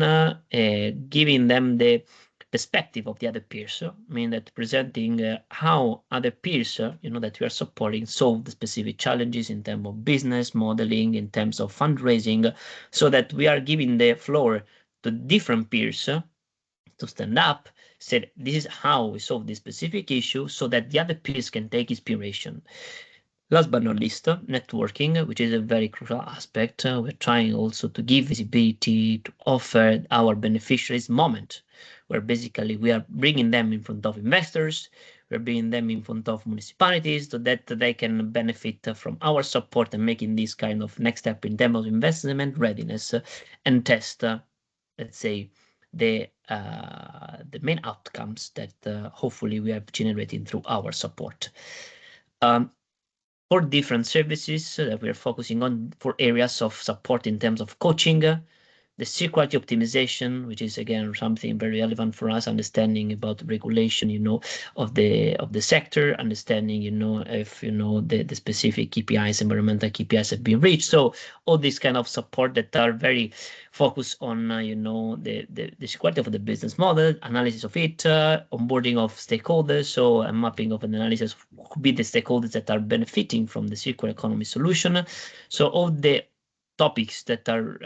[SPEAKER 5] giving them the perspective of the other peers, meaning that presenting how other peers, that we are supporting solve the specific challenges in terms of business modeling, in terms of fundraising, so that we are giving the floor to different peers to stand up, said this is how we solve this specific issue, so that the other peers can take inspiration. Last but not least, networking, which is a very crucial aspect. We're trying also to give visibility, to offer our beneficiaries moment, where basically we are bringing them in front of investors, we're bringing them in front of municipalities, so that they can benefit from our support and making this kind of next step in terms of investment readiness and test, let's say, the main outcomes that hopefully we are generating through our support. 4 different services that we are focusing on, 4 areas of support in terms of coaching, the circularity optimization, which is again something very relevant for us, understanding about regulation, of the sector, understanding, if the specific KPIs, environmental KPIs have been reached. So all these kind of support that are very focused on, the circularity of the business model, analysis of it, onboarding of stakeholders, so a mapping of an analysis of who could be the stakeholders that are benefiting from the circular economy solution. So all the topics that are,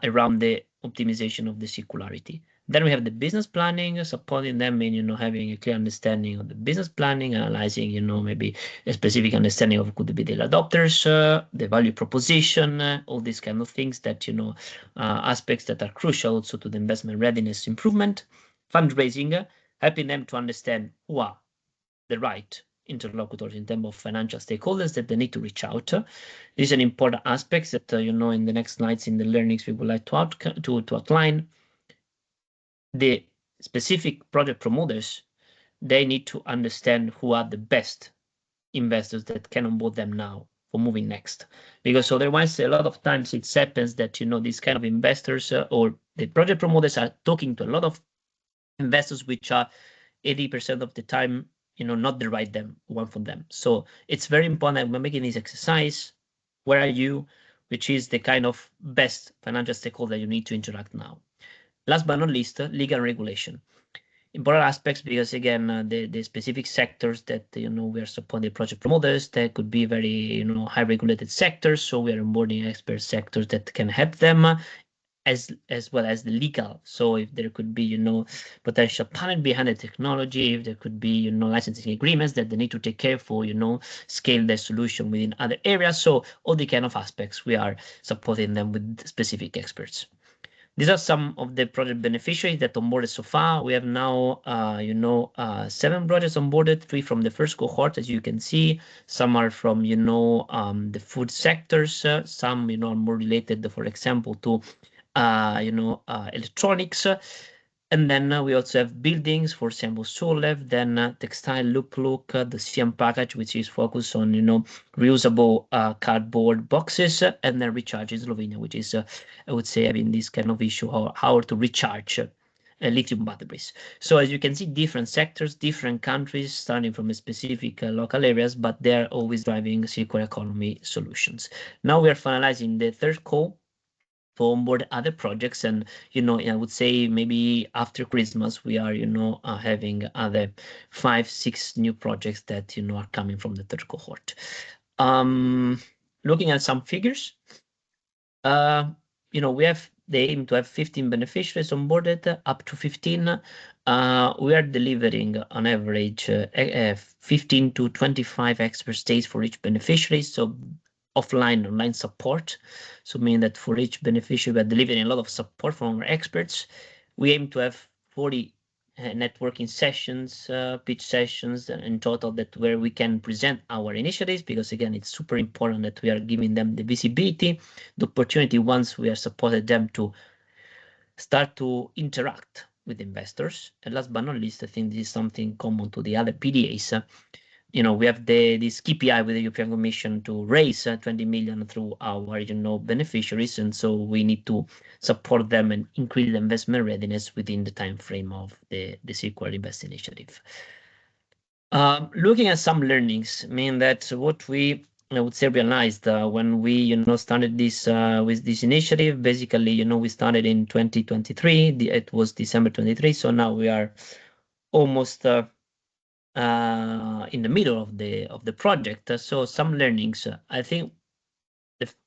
[SPEAKER 5] around the optimization of the circularity. Then we have the business planning, supporting them in, having a clear understanding of the business planning, analyzing, maybe a specific understanding of who could be the adopters, the value proposition, all these kind of things that, aspects that are crucial also to the investment readiness improvement. Fundraising, helping them to understand who are the right interlocutors in terms of financial stakeholders that they need to reach out. This is an important aspect that, in the next slides in the learnings we would like to outline. The specific project promoters, they need to understand who are the best investors that can onboard them now for moving next. Because otherwise, a lot of times it happens that, these kind of investors or the project promoters are talking to a lot of investors, which are 80% of the time, not the right one for them. So it's very important that we're making this exercise. Where are you? Which is the kind of best financial stakeholder you need to interact now. Last but not least, legal and regulation. Important aspects, because again, the specific sectors that, we are supporting project promoters, that could be very, high regulated sectors. So we are onboarding expert sectors that can help them, as well as the legal. So if there could be, potential patent behind the technology, if there could be, licensing agreements that they need to take care for, scale their solution within other areas. So all the kind of aspects, we are supporting them with specific experts. These are some of the project beneficiaries that onboarded so far. We have now, 7 projects onboarded, 3 from the first cohort, as you can see. Some are from, the food sectors. Some, are more related, for example, to electronics, and then we also have buildings, for example, Solev, then textile, Look, the CM package, which is focused on, reusable cardboard boxes, and then Recharge in Slovenia, which is, I would say, having this kind of issue, how to recharge lithium batteries. So as you can see, different sectors, different countries, starting from a specific local areas, but they're always driving circular economy solutions. Now we are finalizing the third call to onboard other projects. And, I would say maybe after Christmas, we are, having other 5-6 new projects that, are coming from the third cohort. Looking at some figures, we have the aim to have 15 beneficiaries onboarded, up to 15. We are delivering on average 15 to 25 expert stays for each beneficiary. So offline, online support. So meaning that for each beneficiary, we are delivering a lot of support from our experts. We aim to have 40 networking sessions, pitch sessions in total, that where we can present our initiatives, because again, it's super important that we are giving them the visibility, the opportunity, once we are supported them, to start to interact with investors. And last but not least, I think this is something common to the other PDAs. We have this KPI with the European Commission to raise 20 million through our beneficiaries, and so we need to support them and increase the investment readiness within the time frame of the Cirular Invest initiative. Looking at some learnings, mean that what we, I would say, realized when we started this with this initiative. Basically, we started in 2023. It was December 23, so now we are almost in the middle of the project. So some learnings. I think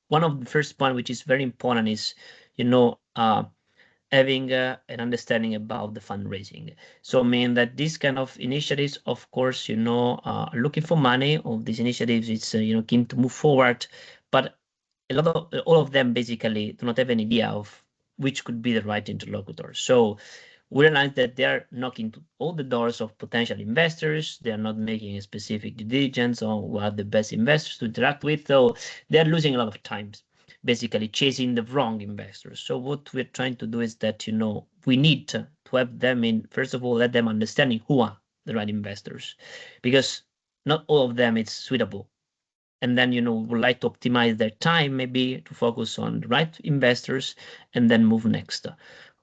[SPEAKER 5] one of the first point, which is very important, is having an understanding about the fundraising. So mean that these kind of initiatives, of course, looking for money. Of these initiatives, it's keen to move forward, but all of them basically do not have an idea of which could be the right interlocutor. So we realize that they are knocking to all the doors of potential investors. They are not making a specific due diligence on what are the best investors to interact with. So they are losing a lot of time, basically chasing the wrong investors. So what we're trying to do is that, we need to have them in, first of all, let them understanding who are the right investors, because not all of them is suitable. And then, we would like to optimize their time, maybe to focus on the right investors and then move next.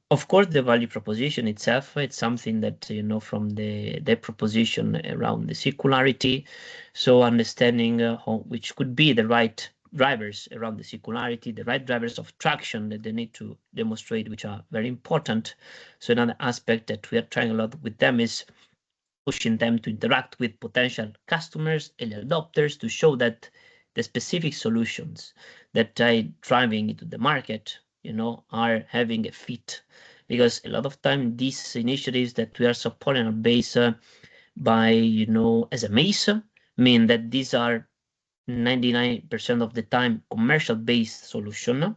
[SPEAKER 5] Of course, the value proposition itself, it's something that, from the proposition around the circularity. So understanding which could be the right drivers around the circularity, the right drivers of traction that they need to demonstrate, which are very important. So another aspect that we are trying a lot with them is pushing them to interact with potential customers, early adopters, to show that the specific solutions that are driving into the market, are having a fit. Because a lot of time, these initiatives that we are supporting are based by, SMEs, mean that these are 99% of the time commercial-based solution.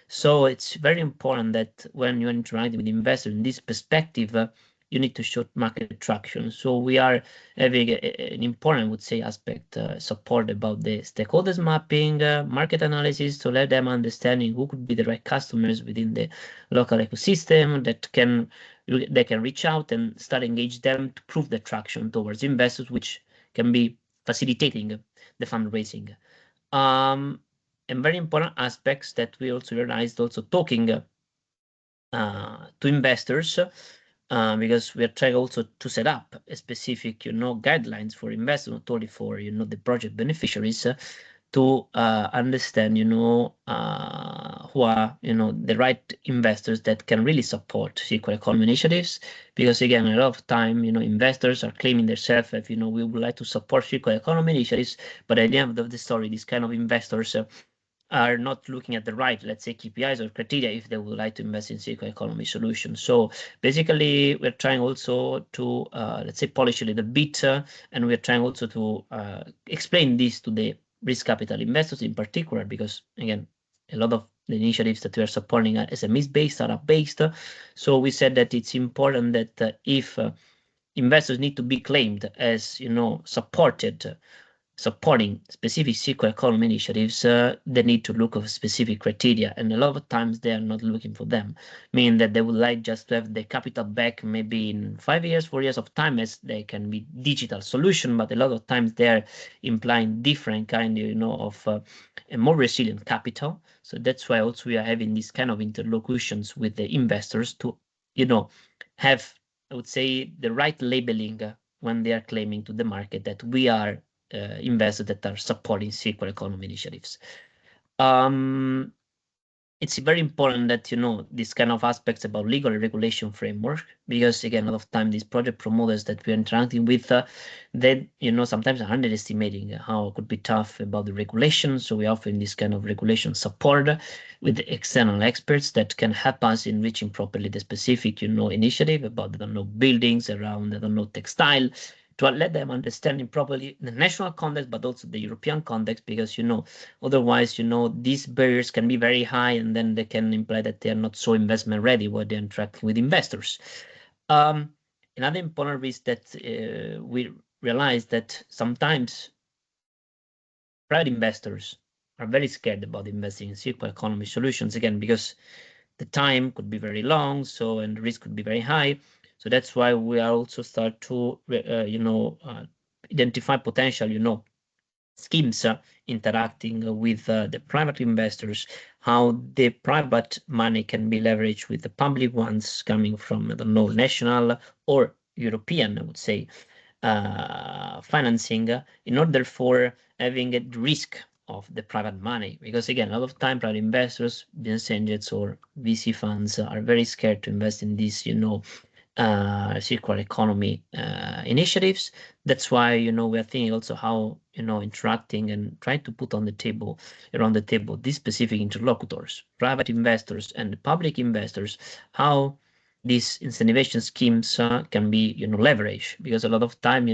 [SPEAKER 5] So it's very important that when you're interacting with investors in this perspective, you need to show market traction. So we are having an important, I would say, aspect support about the stakeholders mapping, market analysis, to let them understanding who could be the right customers within the local ecosystem that they can reach out and start engage them to prove the traction towards investors, which can be facilitating the fundraising. And very important aspects that we also realized, also talking to investors, because we are trying also to set up a specific, guidelines for investors, not only for, the project beneficiaries, to understand, who are, the right investors that can really support circular economy initiatives. Because again, a lot of time, investors are claiming themselves, we would like to support circular economy initiatives, but at the end of the story, these kind of investors are not looking at the right, let's say, KPIs or criteria if they would like to invest in circular economy solutions. So basically, we're trying also to, let's say, polish a little bit, and we're trying also to explain this to the risk capital investors in particular, because again, a lot of the initiatives that we are supporting are SMEs-based, startup-based. So we said that it's important that if investors need to be claimed as, supporting specific circular economy initiatives, they need to look at specific criteria, and a lot of times they are not looking for them, meaning that they would like just to have the capital back maybe in 5 years, 4 years of time, as they can be digital solution, but a lot of times they're implying different kind, of a more resilient capital. So that's why also we are having these kind of interlocutions with the investors to, have, I would say, the right labeling when they are claiming to the market that we are investors that are supporting circular economy initiatives. it's very important that you know these kind of aspects about legal and regulation framework, because again, a lot of time these project promoters that we are interacting with, they you know sometimes are underestimating how it could be tough about the regulation. So we offer this kind of regulation support with external experts that can help us in reaching properly the specific you know initiative about buildings around textile, to let them understand properly the national context, but also the European context, because you know otherwise you know these barriers can be very high, and then they can imply that they are not so investment ready when they're interacting with investors. Another important risk that we realize that sometimes private investors are very scared about investing in circular economy solutions, again because the time could be very long, so and the risk could be very high. So that's why we are also start to identify potential schemes interacting with the private investors, how the private money can be leveraged with the public ones coming from national or European, I would say, financing, in order for having a risk of the private money, because again, a lot of time private investors, business angels or VC funds are very scared to invest in these circular economy initiatives. That's why we are thinking also how interacting and trying to put on the table, around the table, these specific interlocutors, private investors and public investors, how these incentivization schemes can be leveraged, because a lot of time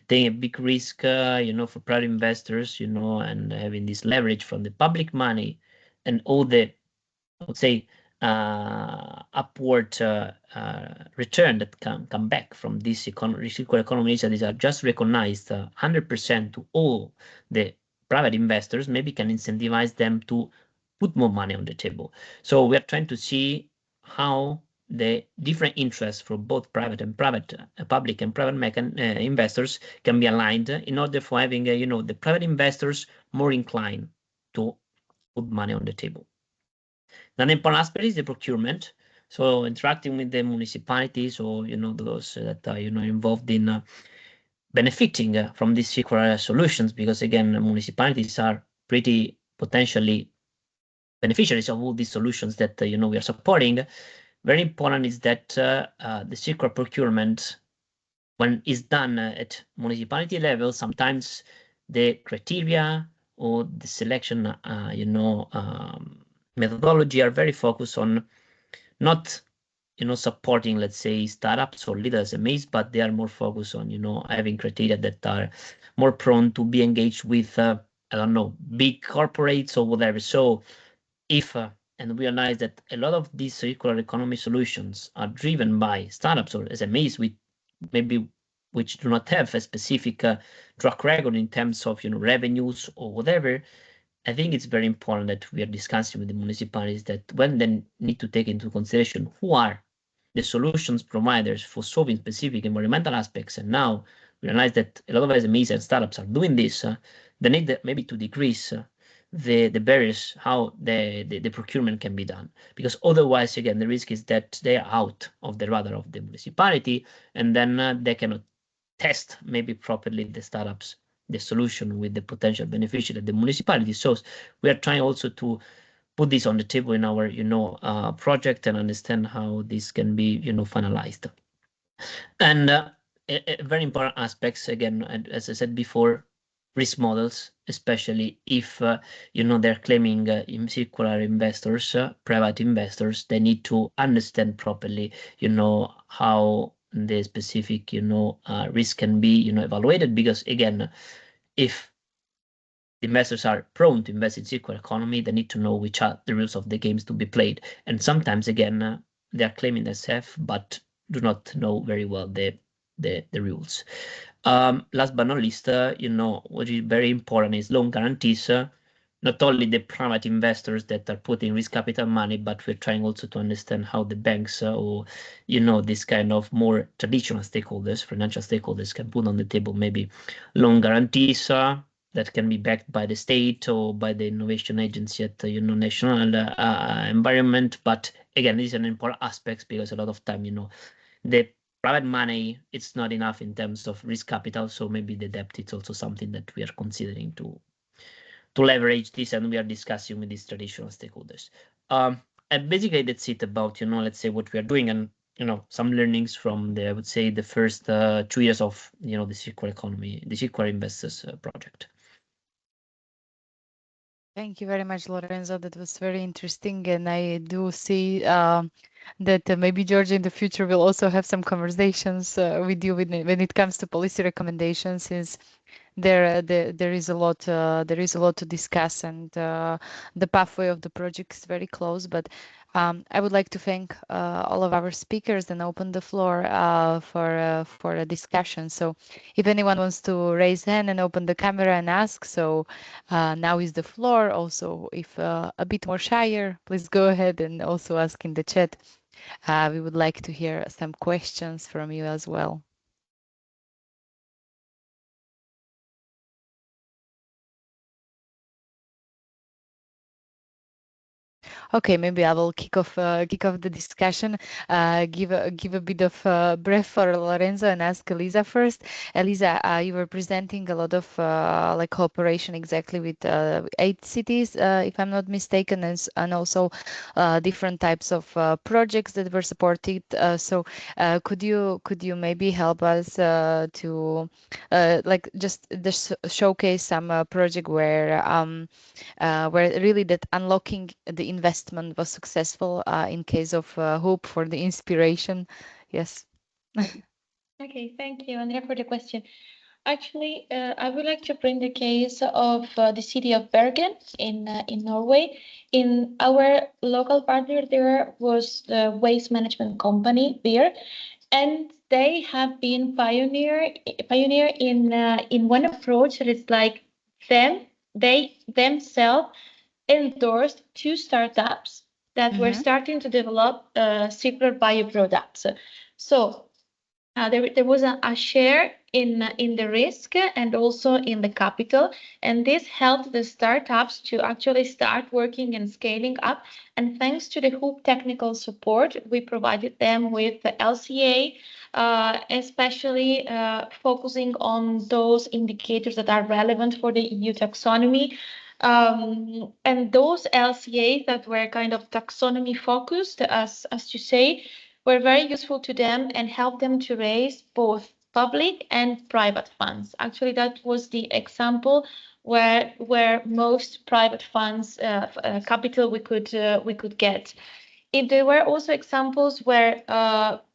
[SPEAKER 5] taking a big risk for private investors and having this leverage from the public money and all the, I would say, upward return that can come back from these circular economy initiatives are just recognized 100% to all the private investors, maybe can incentivize them to put more money on the table. So we are trying to see how the different interests for both private and public and private investors can be aligned in order for having the private investors more inclined to put money on the table. Another important aspect is the procurement. So interacting with the municipalities or those that are involved in benefiting from these circular solutions, because again, municipalities are pretty potentially beneficiaries of all these solutions that we are supporting. Very important is that the circular procurement, when it's done at municipality level, sometimes the criteria or the selection methodology are very focused on not supporting, let's say, startups or little SMEs, but they are more focused on having criteria that are more prone to be engaged with I don't know, big corporates or whatever. So if and we realize that a lot of these circular economy solutions are driven by startups or SMEs with maybe which do not have a specific track record in terms of revenues or whatever. I think it's very important that we are discussing with the municipalities that when they need to take into consideration who are the solutions providers for solving specific environmental aspects, and now we realize that a lot of SMEs and startups are doing this, they need maybe to decrease the barriers, how the procurement can be done, because otherwise, again, the risk is that they are out of the radar of the municipality, and then they cannot test maybe properly the startups, the solution with the potential beneficiary at the municipality. So we are trying also to put this on the table in our project and understand how this can be finalized. And very important aspects, again, as I said before, risk models, especially if they're claiming circular investors, private investors, they need to understand properly how the specific risk can be evaluated, because again, if the investors are prone to invest in circular economy, they need to know which are the rules of the games to be played. And sometimes, again, they are claiming they're safe, but do not know very well the rules. Last but not least, what is very important is loan guarantees. Not only the private investors that are putting risk capital money, but we're trying also to understand how the banks or this kind of more traditional stakeholders, financial stakeholders, can put on the table maybe loan guarantees that can be backed by the state or by the innovation agency at national environment. But again, these are important aspects, because a lot of time the private money, it's not enough in terms of risk capital, so maybe the debt is also something that we are considering to leverage this, and we are discussing with these traditional stakeholders. And basically that's it about, let's say what we are doing, and some learnings from the, I would say, the first 2 years of the circular economy, the Cirular Investors project.
[SPEAKER 1] Thank you very much, Lorenzo. That was very interesting, and I do see that maybe Giorgio in the future will also have some conversations with you when it comes to policy recommendations, since there is a lot to discuss, and the pathway of the project is very close. But I would like to thank all of our speakers and open the floor for a discussion. So if anyone wants to raise hand and open the camera and ask, so now is the floor. Also, if a bit more shyer, please go ahead and also ask in the chat. We would like to hear some questions from you as well. Okay, maybe I will kick off the discussion. Give a bit of breath for Lorenzo and ask Elisa first. Elisa, you were presenting a lot of like cooperation exactly with 8 cities, if I'm not mistaken, and also different types of projects that were supported. So could you maybe help us to like just showcase some project where really that unlocking the investment was successful in case of hope for the inspiration? Yes.
[SPEAKER 4] Okay, thank you, Andrea, for the question. Actually, I would like to bring the case of the city of Bergen in Norway. In our local partner, there was the waste management company there, and they have been pioneer in one approach that is like they themselves endorsed 2 startups that were starting to develop circular bioproducts. So there was a share in the risk and also in the capital, and this helped the startups to actually start working and scaling up. And thanks to the HOOP technical support, we provided them with the LCA, especially focusing on those indicators that are relevant for the EU taxonomy. And those LCAs that were kind of taxonomy focused, as you say, were very useful to them and helped them to raise both public and private funds. Actually, that was the example where most private funds capital we could get. If there were also examples where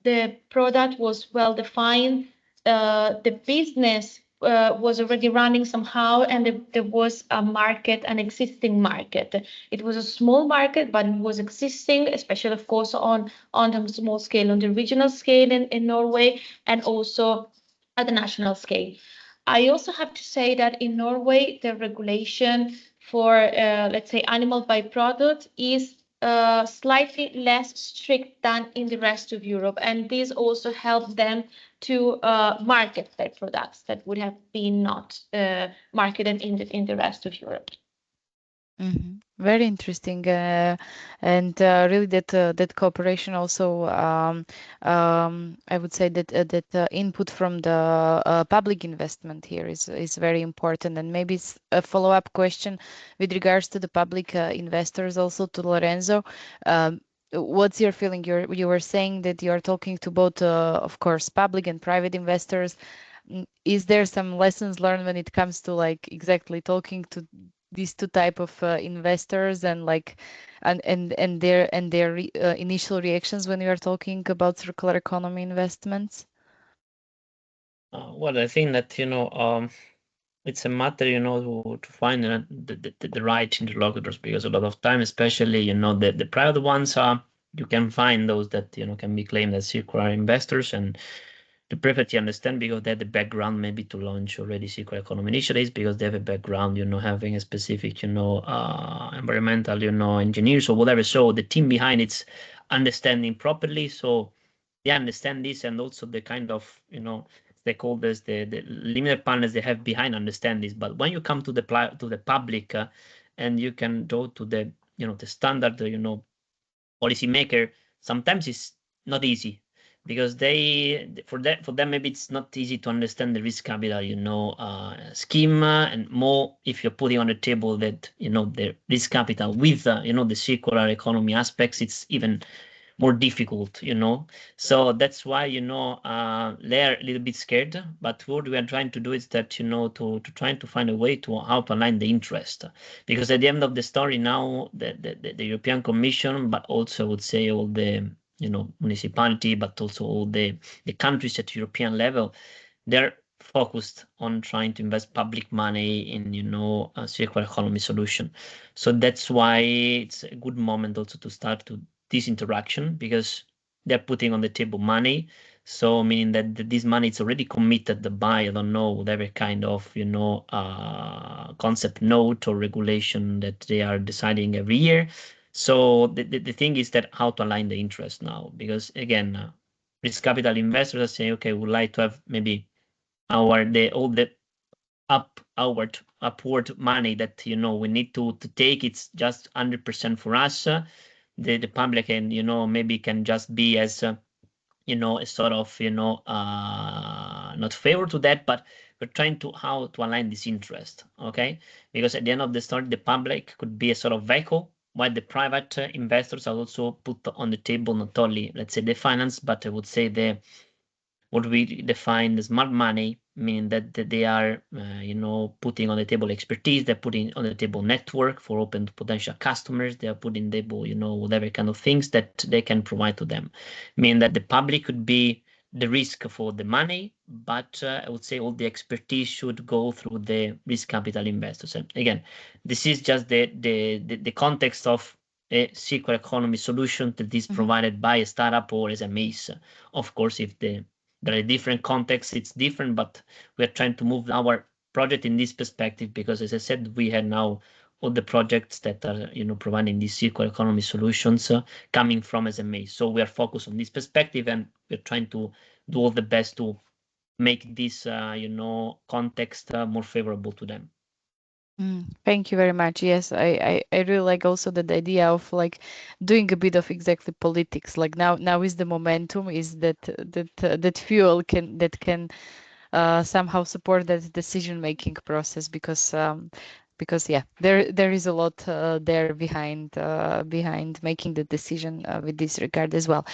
[SPEAKER 4] the product was well defined, the business was already running somehow, and there was a market, an existing market. It was a small market, but it was existing, especially, of course, on the small scale, on the regional scale in Norway, and also at the national scale. I also have to say that in Norway, the regulation for, let's say, animal byproduct is slightly less strict than in the rest of Europe, and this also helped them to market their products that would have been not marketed in the rest of Europe.
[SPEAKER 1] Very interesting, and really that cooperation also. I would say that input from the public investment here is very important, and maybe it's a follow-up question with regards to the public investors also to Lorenzo. What's your feeling? You were saying that you are talking to both, of course, public and private investors. Is there some lessons learned when it comes to like exactly talking to these 2 type of investors and like and their initial reactions when you are talking about circular economy investments?
[SPEAKER 5] Well, I think that it's a matter to find the right interlocutors, because a lot of time, especially the private ones, you can find those that can be claimed as circular investors, and the perfectly understand, because they have the background maybe to launch already circular economy initiatives, because they have a background having a specific environmental engineers or whatever. So the team behind it's understanding properly, so they understand this, and also the kind of stakeholders, the limited partners they have behind understand this. But when you come to the public and you can go to the the standard policymaker, sometimes it's not easy, because for them maybe it's not easy to understand the risk capital, scheme, and more if you're putting on the table that the risk capital with the circular economy aspects, it's even more difficult, so that's why they're a little bit scared. But what we are trying to do is that to trying to find a way to how to align the interest, because at the end of the story now the European Commission, but also I would say all the municipality, but also all the countries at European level, they're focused on trying to invest public money in a circular economy solution. So that's why it's a good moment also to start to this interaction, because they're putting on the table money. So meaning that this money is already committed by, I don't know, whatever kind of concept note or regulation that they are deciding every year. So the thing is that how to align the interest now, because again, risk capital investors are saying, okay, we would like to have maybe all the upward money that we need to take. It's just 100% for us. The public and maybe can just be as a sort of not favor to that, but we're trying to how to align this interest, okay? Because at the end of the story, the public could be a sort of vehicle, while the private investors are also put on the table not only, let's say, the finance, but I would say what we define the smart money, meaning that they are, putting on the table expertise, they're putting on the table network for open to potential customers, they are putting on the table, whatever kind of things that they can provide to them. Meaning that the public could be the risk for the money, but I would say all the expertise should go through the risk capital investors. And again, this is just the context of a circular economy solution that is provided by a startup or SMEs. Of course, if there are different contexts, it's different, but we're trying to move our project in this perspective, because as I said, we have now all the projects that are providing these circular economy solutions coming from SME. So we are focused on this perspective, and we're trying to do all the best to make this context more favorable to them.
[SPEAKER 1] Thank you very much. Yes, I really like also the idea of like doing a bit of exactly politics. Like now is the momentum, is that fuel that can somehow support that decision making process, because yeah, there is a lot there behind making the decision with this regard as well.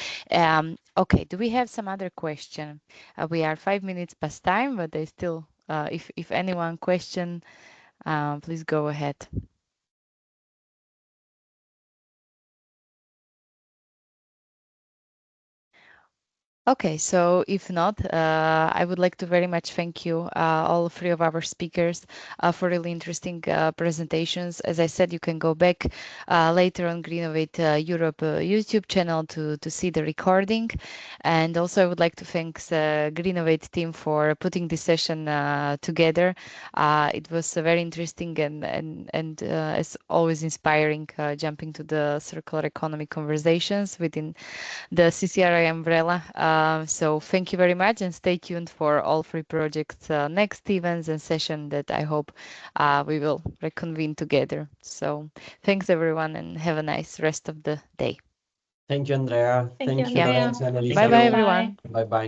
[SPEAKER 1] Okay, do we have some other question? We are 5 minutes past time, but I still if anyone question. Please go ahead. Okay, so if not, I would like to very much thank you, all three of our speakers, for really interesting presentations. As I said, you can go back later on Greenovate Europe YouTube channel to see the recording. And also I would like to thank the Greenovate team for putting this session together. It was very interesting and as always inspiring, jumping to the circular economy conversations within the CCRI umbrella. So thank you very much, and stay tuned for all three projects, next events and session that I hope we will reconvene together. So thanks everyone, and have a nice rest of the day.
[SPEAKER 2] Thank you, Andrea.
[SPEAKER 4] Thank you,
[SPEAKER 2] Lorenzo and Elisa.
[SPEAKER 1] Bye bye everyone.
[SPEAKER 2] Bye bye.